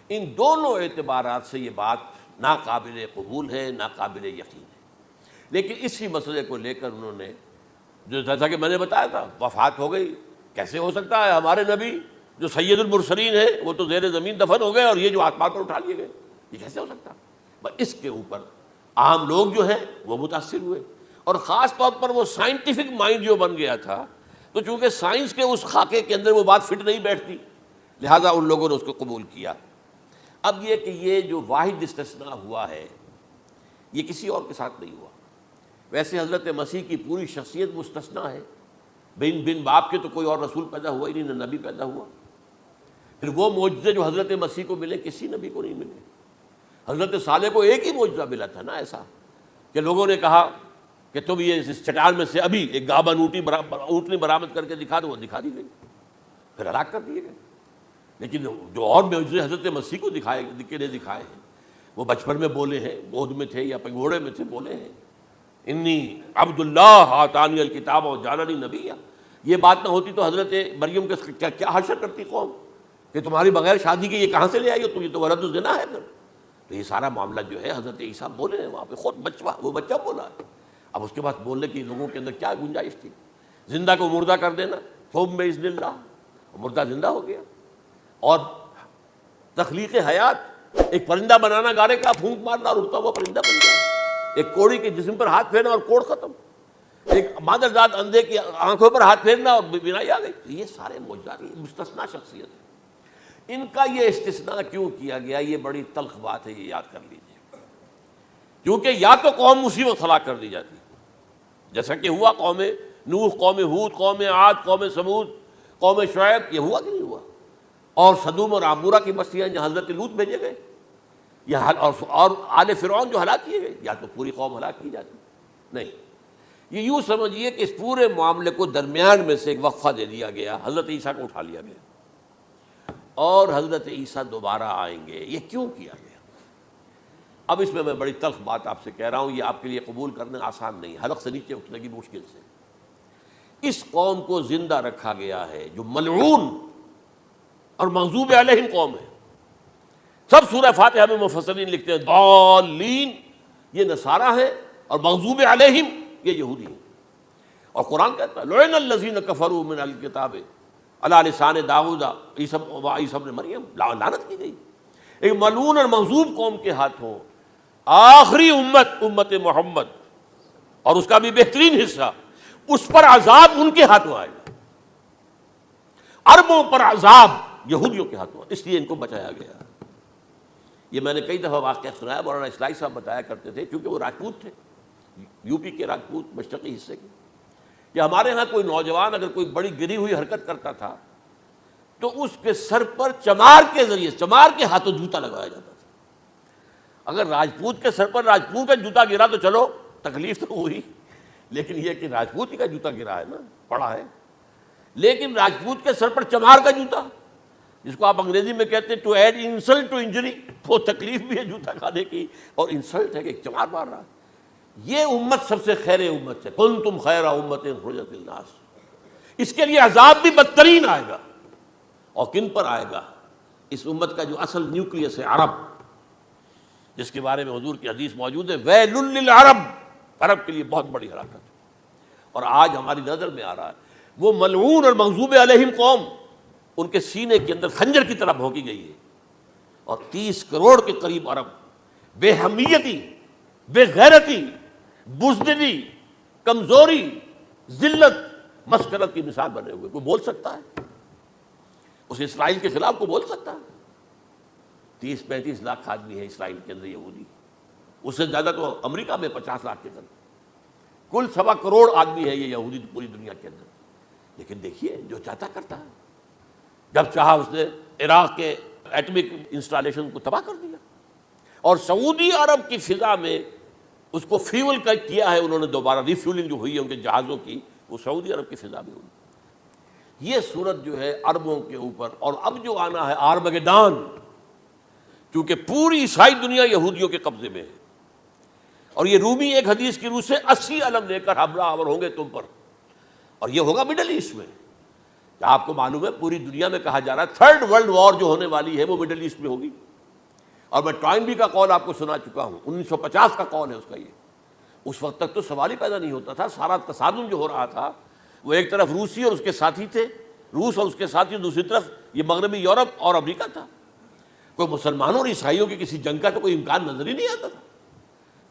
ان دونوں اعتبارات سے یہ بات ناقابل قبول ہے، ناقابل یقین ہے۔ لیکن اسی مسئلے کو لے کر انہوں نے، جو جیسا کہ میں نے بتایا تھا، وفات ہو گئی، کیسے ہو سکتا ہے ہمارے نبی جو سید المرسلین ہے وہ تو زیر زمین دفن ہو گئے اور یہ جو آسمان پر اٹھا لیے گئے، یہ کیسے ہو سکتا؟ بس اس کے اوپر عام لوگ جو ہیں وہ متاثر ہوئے، اور خاص طور پر وہ سائنٹیفک مائنڈ جو بن گیا تھا، تو چونکہ سائنس کے اس خاکے کے اندر وہ بات فٹ نہیں بیٹھتی، لہذا ان لوگوں نے اس کو قبول کیا۔ اب یہ کہ یہ جو واحد استثناء ہوا ہے یہ کسی اور کے ساتھ نہیں ہوا۔ ویسے حضرت مسیح کی پوری شخصیت مستثنیٰ ہے، بن باپ کے تو کوئی اور رسول پیدا ہوا ہی نہیں، نہ نبی پیدا ہوا۔ پھر وہ معجزے جو حضرت مسیح کو ملے کسی نبی کو نہیں ملے۔ حضرت صالح کو ایک ہی معجزہ ملا تھا نا ایسا کہ لوگوں نے کہا کہ تم یہ اس چٹان میں سے ابھی ایک گابن اونٹنی برآمد کر کے دکھا دو، وہ دکھا دی گئی، پھر ہلاک کر دیے گئے۔ لیکن جو اور معجزے حضرت مسیح کو دکھائے ہیں وہ بچپن میں بولے ہیں، گود میں تھے یا پگوڑے میں تھے، بولے ہیں انی عبداللہ آتانی الکتاب و جعلنی نبیا۔ یہ بات نہ ہوتی تو حضرت مریم کے کیا حشر کرتی قوم کہ تمہاری بغیر شادی کے یہ کہاں سے لے آئی ہو تم، یہ تو ولد الزنا ہے۔ پھر تو یہ سارا معاملہ جو ہے حضرت عیسیٰ بولے ہیں وہاں پہ، خود وہ بچہ بولا ہے۔ اب اس کے بعد بولنے کی لوگوں کے اندر کیا گنجائش تھی؟ زندہ کو مردہ کر دینا، ثم بإذن اللہ، مردہ زندہ ہو گیا۔ اور تخلیق حیات، ایک پرندہ بنانا، گارے کا پھونک مارنا اور اڑتا ہوا پرندہ بن گیا، ایک کوڑی کے جسم پر ہاتھ پھیرنا اور کوڑ ختم، ایک مادرزاد اندھے کی آنکھوں پر ہاتھ پھیرنا اور بینائی آ گئی۔ یہ سارے معجزات مستثنیٰ شخصیت ہیں۔ ان کا یہ استثناء کیوں کیا گیا یہ بڑی تلخ بات ہے، یہ یاد کر لیجیے، کیونکہ یا تو قوم اسی وقت ہلاک کر دی جاتی جیسا کہ ہوا قوم نوح، قوم ہود، قوم عاد، قوم سمود، قوم شعیب، یہ ہوا کہ نہیں ہوا؟ اور سدوم اور عمورہ کی بستیاں جہاں حضرت لوط بھیجے گئے، اور آل فرعون جو ہلاک کیے گئے، یا تو پوری قوم ہلاک کی جاتی؟ نہیں، یہ یوں سمجھیے کہ اس پورے معاملے کو درمیان میں سے ایک وقفہ دے دیا گیا، حضرت عیسیٰ کو اٹھا لیا گیا اور حضرت عیسیٰ دوبارہ آئیں گے۔ یہ کیوں کیا گیا؟ اب اس میں بڑی تلخ بات آپ سے کہہ رہا ہوں، یہ آپ کے لیے قبول کرنا آسان نہیں، حلق سے نیچے اٹھنے کی مشکل سے۔ اس قوم کو زندہ رکھا گیا ہے جو ملعون اور مغضوب علیہم قوم ہے۔ سب سورہ فاتحہ میں مفسرین لکھتے ہیں ضالین، یہ نصارہ ہیں، اور مغضوب علیہم یہ یہودی ہیں۔ اور قرآن کہتا ہے لعن الذین کفروا من الکتاب علی لسان داؤد عیسی ابن مریم، لعنت کی گئی ایک ملعون اور مغضوب قوم کے ہاتھوں۔ آخری امت محمد اور اس کا بھی بہترین حصہ، اس پر عذاب ان کے ہاتھوں آئے گا، عربوں پر عذاب یہودیوں کے ہاتھوں، اس لیے ان کو بچایا گیا۔ یہ میں نے کئی دفعہ واقعہ سنایا، مولانا اصلاحی صاحب بتایا کرتے تھے، کیونکہ وہ راجپوت تھے، یو پی کے راجپوت مشرقی حصے کے، کہ ہمارے ہاں کوئی نوجوان اگر کوئی بڑی گری ہوئی حرکت کرتا تھا تو اس کے سر پر چمار کے ذریعے، چمار کے ہاتھوں جوتا لگایا جاتا تھا۔ اگر راجپوت کے سر پر راجپوت کا جوتا گرا تو چلو تکلیف تو ہوئی، لیکن یہ کہ راجپوت ہی کا جوتا گرا ہے نا، پڑا ہے. لیکن راجپوت کے سر پر چمار کا جوتا، جس کو آپ انگریزی میں کہتے ہیں to add insult to injury, وہ تکلیف بھی ہے جوتا کھانے کی اور انسلٹ ہے کہ ایک چمار مار رہا ہے. یہ امت سب سے خیر امت ہے، کنتم خیر امت اخرجت للناس. اس کے لیے عذاب بھی بدترین آئے گا، اور کن پر آئے گا؟ اس امت کا جو اصل نیوکلیس ہے عرب، جس کے بارے میں حضور کی حدیث موجود ہے ویل للعرب، عرب کے لیے بہت بڑی ہلاکت ہے. اور آج ہماری نظر میں آ رہا ہے وہ ملعون اور مغضوب علیہم قوم، ان کے سینے کے اندر خنجر کی طرح بھونکی گئی ہے، اور 30 کروڑ کے قریب عرب بے حمیتی، بے غیرتی، بزدلی، کمزوری، ذلت، مسکرت کی مثال بنے ہوئے. کوئی بول سکتا ہے اس اسرائیل کے خلاف؟ کو بول سکتا ہے؟ 30-35 لاکھ آدمی ہے اسرائیل کے اندر یہودی، اس سے زیادہ تو امریکہ میں 50 لاکھ کے قریب، کل 1.25 کروڑ آدمی ہے یہ یہودی پوری دنیا کے اندر. لیکن دیکھیے جو چاہتا کرتا ہے. جب چاہا اس نے عراق کے ایٹمک انسٹالیشن کو تباہ کر دیا، اور سعودی عرب کی فضا میں اس کو فیول کیا ہے انہوں نے، دوبارہ ریفیولنگ جو ہوئی ہے ان کے جہازوں کی، وہ سعودی عرب کی فضا میں ہوئی. یہ صورت جو ہے عربوں کے اوپر، اور اب جو آنا ہے آرمگیدان، کیونکہ پوری عیسائی دنیا یہودیوں کے قبضے میں ہے، اور یہ رومی ایک حدیث کی روح سے 80 علم لے کر حملہ آور ہوں گے تم پر، اور یہ ہوگا مڈل ایسٹ میں. آپ کو معلوم ہے پوری دنیا میں کہا جا رہا ہے 3rd ورلڈ وار جو ہونے والی ہے وہ مڈل ایسٹ میں ہوگی. اور میں ٹائنبی کا قول آپ کو سنا چکا ہوں، 1950 کا قول ہے اس کا. یہ اس وقت تک تو سوال ہی پیدا نہیں ہوتا تھا. سارا تصادم جو ہو رہا تھا وہ ایک طرف روسی اور اس کے ساتھی تھے، روس اور اس کے ساتھی، دوسری طرف یہ مغربی یورپ اور امریکہ تھا. کوئی مسلمانوں اور عیسائیوں کی کسی جنگ کا تو کوئی امکان نظر ہی نہیں آتا تھا.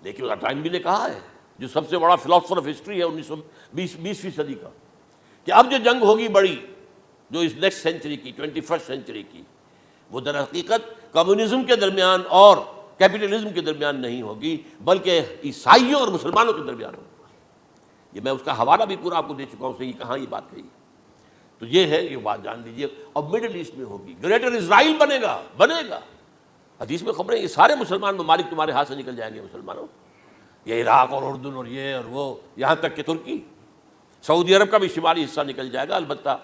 لیکن ٹائنبی نے کہا ہے، جو سب سے بڑا فلاسفر آف ہسٹری ہے 20ویں صدی کا، کہ اب جو جنگ ہوگی بڑی، جو اس نیکسٹ سینچری کی، 21 سینچری کی، وہ در حقیقت کمیونزم کے درمیان اور کیپٹلزم کے درمیان نہیں ہوگی، بلکہ عیسائیوں اور مسلمانوں کے درمیان ہوگی. یہ میں اس کا حوالہ بھی پورا آپ کو دے چکا ہوں، صحیح کہاں یہ بات کہی. تو یہ ہے، یہ بات جان لیجیے. اور مڈل ایسٹ میں ہوگی، گریٹر اسرائیل بنے گا. حدیث میں خبریں یہ سارے مسلمان ممالک تمہارے ہاتھ سے نکل جائیں گے مسلمانوں، یہ عراق اور اردن اور یہ اور وہ، یہاں تک کہ ترکی، سعودی عرب کا بھی شمالی حصہ نکل جائے گا. البتہ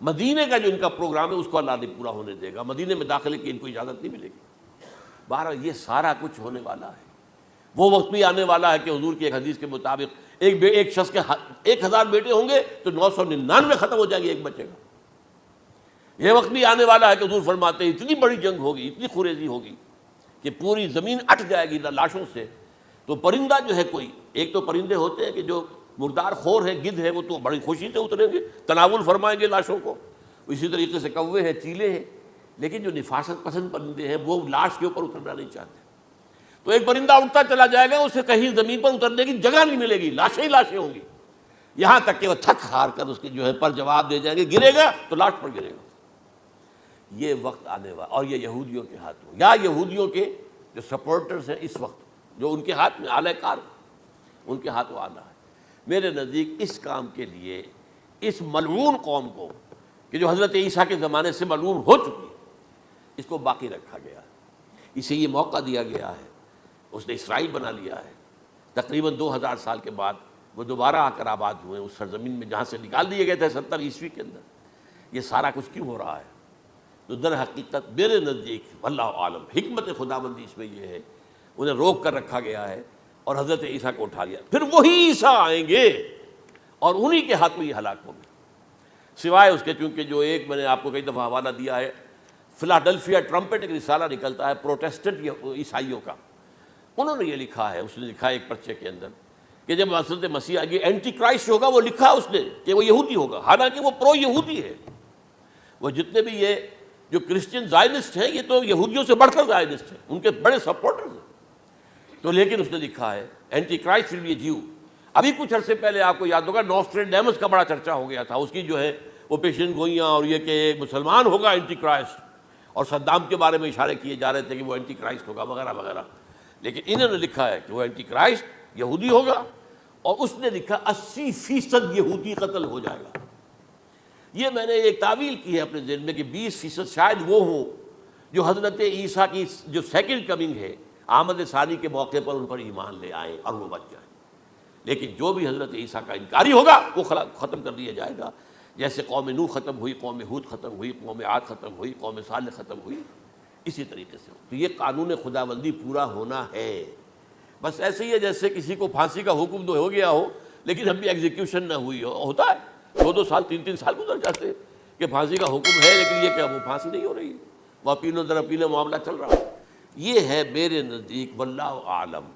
مدینے کا جو ان کا پروگرام ہے اس کو اللہ نہیں پورا ہونے دے گا، مدینے میں داخلے کی ان کو اجازت نہیں ملے گی. بہرحال یہ سارا کچھ ہونے والا ہے. وہ وقت بھی آنے والا ہے کہ حضور کی ایک حدیث کے مطابق ایک شخص کے 1000 بیٹے ہوں گے تو 999 ختم ہو جائے گی، ایک بچے گا. یہ وقت بھی آنے والا ہے کہ حضور فرماتے ہیں اتنی بڑی جنگ ہوگی، اتنی خوریزی ہوگی کہ پوری زمین اٹھ جائے گی لاشوں سے. تو پرندہ جو ہے کوئی، ایک تو پرندے ہوتے ہیں کہ جو مردار خور ہے، گدھ ہے، وہ تو بڑی خوشی سے اتریں گے، تناول فرمائیں گے لاشوں کو. اسی طریقے سے کوے ہیں، چیلے ہیں. لیکن جو نفاست پسند پرندے ہیں وہ لاش کے اوپر اترنا نہیں چاہتے. تو ایک پرندہ اٹھتا چلا جائے گا، اسے کہیں زمین پر اترنے کی جگہ نہیں ملے گی، لاشیں ہی لاشیں ہوں گی، یہاں تک کہ وہ تھک ہار کر اس کے جو ہے پر جواب دے جائیں گے، گرے گا تو لاش پر گرے گا. یہ وقت آنے والا، اور یہ یہودیوں کے ہاتھوں، یا یہودیوں کے جو سپورٹرز ہیں اس وقت، جو ان کے ہاتھ میں اعلی کار، ان کے ہاتھوں آنا ہے. میرے نزدیک اس کام کے لیے اس ملعون قوم کو، کہ جو حضرت عیسیٰ کے زمانے سے ملعون ہو چکی ہے، اس کو باقی رکھا گیا ہے. اسے یہ موقع دیا گیا ہے. اس نے اسرائیل بنا لیا ہے. تقریباً 2000 سال کے بعد وہ دوبارہ آ کر آباد ہوئے اس سرزمین میں جہاں سے نکال دیے گئے تھے 70 عیسوی کے اندر. یہ سارا کچھ کیوں ہو رہا ہے؟ تو در حقیقت میرے نزدیک واللہ عالم حکمت خداوندی اس میں یہ ہے، انہیں روک کر رکھا گیا ہے اور حضرت عیسیٰ کو اٹھا لیا. پھر وہی عیسیٰ آئیں گے اور انہی کے ہاتھ میں یہ ہلاک ہوں گے. سوائے اس کے، چونکہ جو ایک میں نے آپ کو کئی دفعہ حوالہ دیا ہے، فلاڈلفیا ٹرمپٹ ایک رسالہ نکلتا ہے پروٹیسٹنٹ عیسائیوں کا. انہوں نے یہ لکھا ہے، اس نے لکھا ہے ایک پرچے کے اندر کہ جب حضرت مسیح آئے گی، اینٹی کرائسٹ ہوگا. وہ لکھا اس نے کہ وہ یہودی ہوگا، حالانکہ وہ پرو یہودی ہے. وہ جتنے بھی یہ جو کرسچن زائنسٹ ہیں، یہ تو یہودیوں سے بڑھ کر زائنسٹ ہیں، ان کے بڑے سپورٹرز ہیں. تو لیکن اس نے لکھا ہے اینٹی کرائسٹ ول بی اے جیو. ابھی کچھ عرصے پہلے آپ کو یاد ہوگا نوسٹریڈیمس کا بڑا چرچا ہو گیا تھا، اس کی جو ہے وہ پیشن گوئیاں، اور یہ کہ مسلمان ہوگا اینٹی کرائسٹ، اور صدام کے بارے میں اشارے کیے جا رہے تھے کہ وہ اینٹی کرائسٹ ہوگا وغیرہ وغیرہ. لیکن انہوں نے لکھا ہے کہ وہ اینٹی کرائسٹ یہودی ہوگا، اور اس نے لکھا 80% یہودی قتل ہو جائے گا. یہ میں نے ایک تعویل کی ہے اپنے ذہن میں کہ 20% شاید وہ ہوں جو حضرت عیسیٰ کی جو سیکنڈ کمنگ ہے آمد ثانی کے موقع پر ان پر ایمان لے آئیں اور وہ بچ جائیں۔ لیکن جو بھی حضرت عیسیٰ کا انکاری ہوگا وہ ختم کر دیا جائے گا، جیسے قوم نوح ختم ہوئی، قوم ہود ختم ہوئی، قوم عاد ختم ہوئی، قوم صالح ختم ہوئی، اسی طریقے سے تو یہ قانون خداوندی پورا ہونا ہے۔ بس ایسے ہی ہے جیسے کسی کو پھانسی کا حکم تو ہو گیا ہو لیکن ابھی ایگزیکیوشن نہ ہوئی ہو، ہوتا ہے 2 سال 3 سال گزر جاتے کہ پھانسی کا حکم ہے لیکن یہ کہ وہ پھانسی نہیں ہو رہی، وہ اپیل و در اپیل معاملہ چل رہا ہے۔ یہ ہے میرے نزدیک واللہ اعلم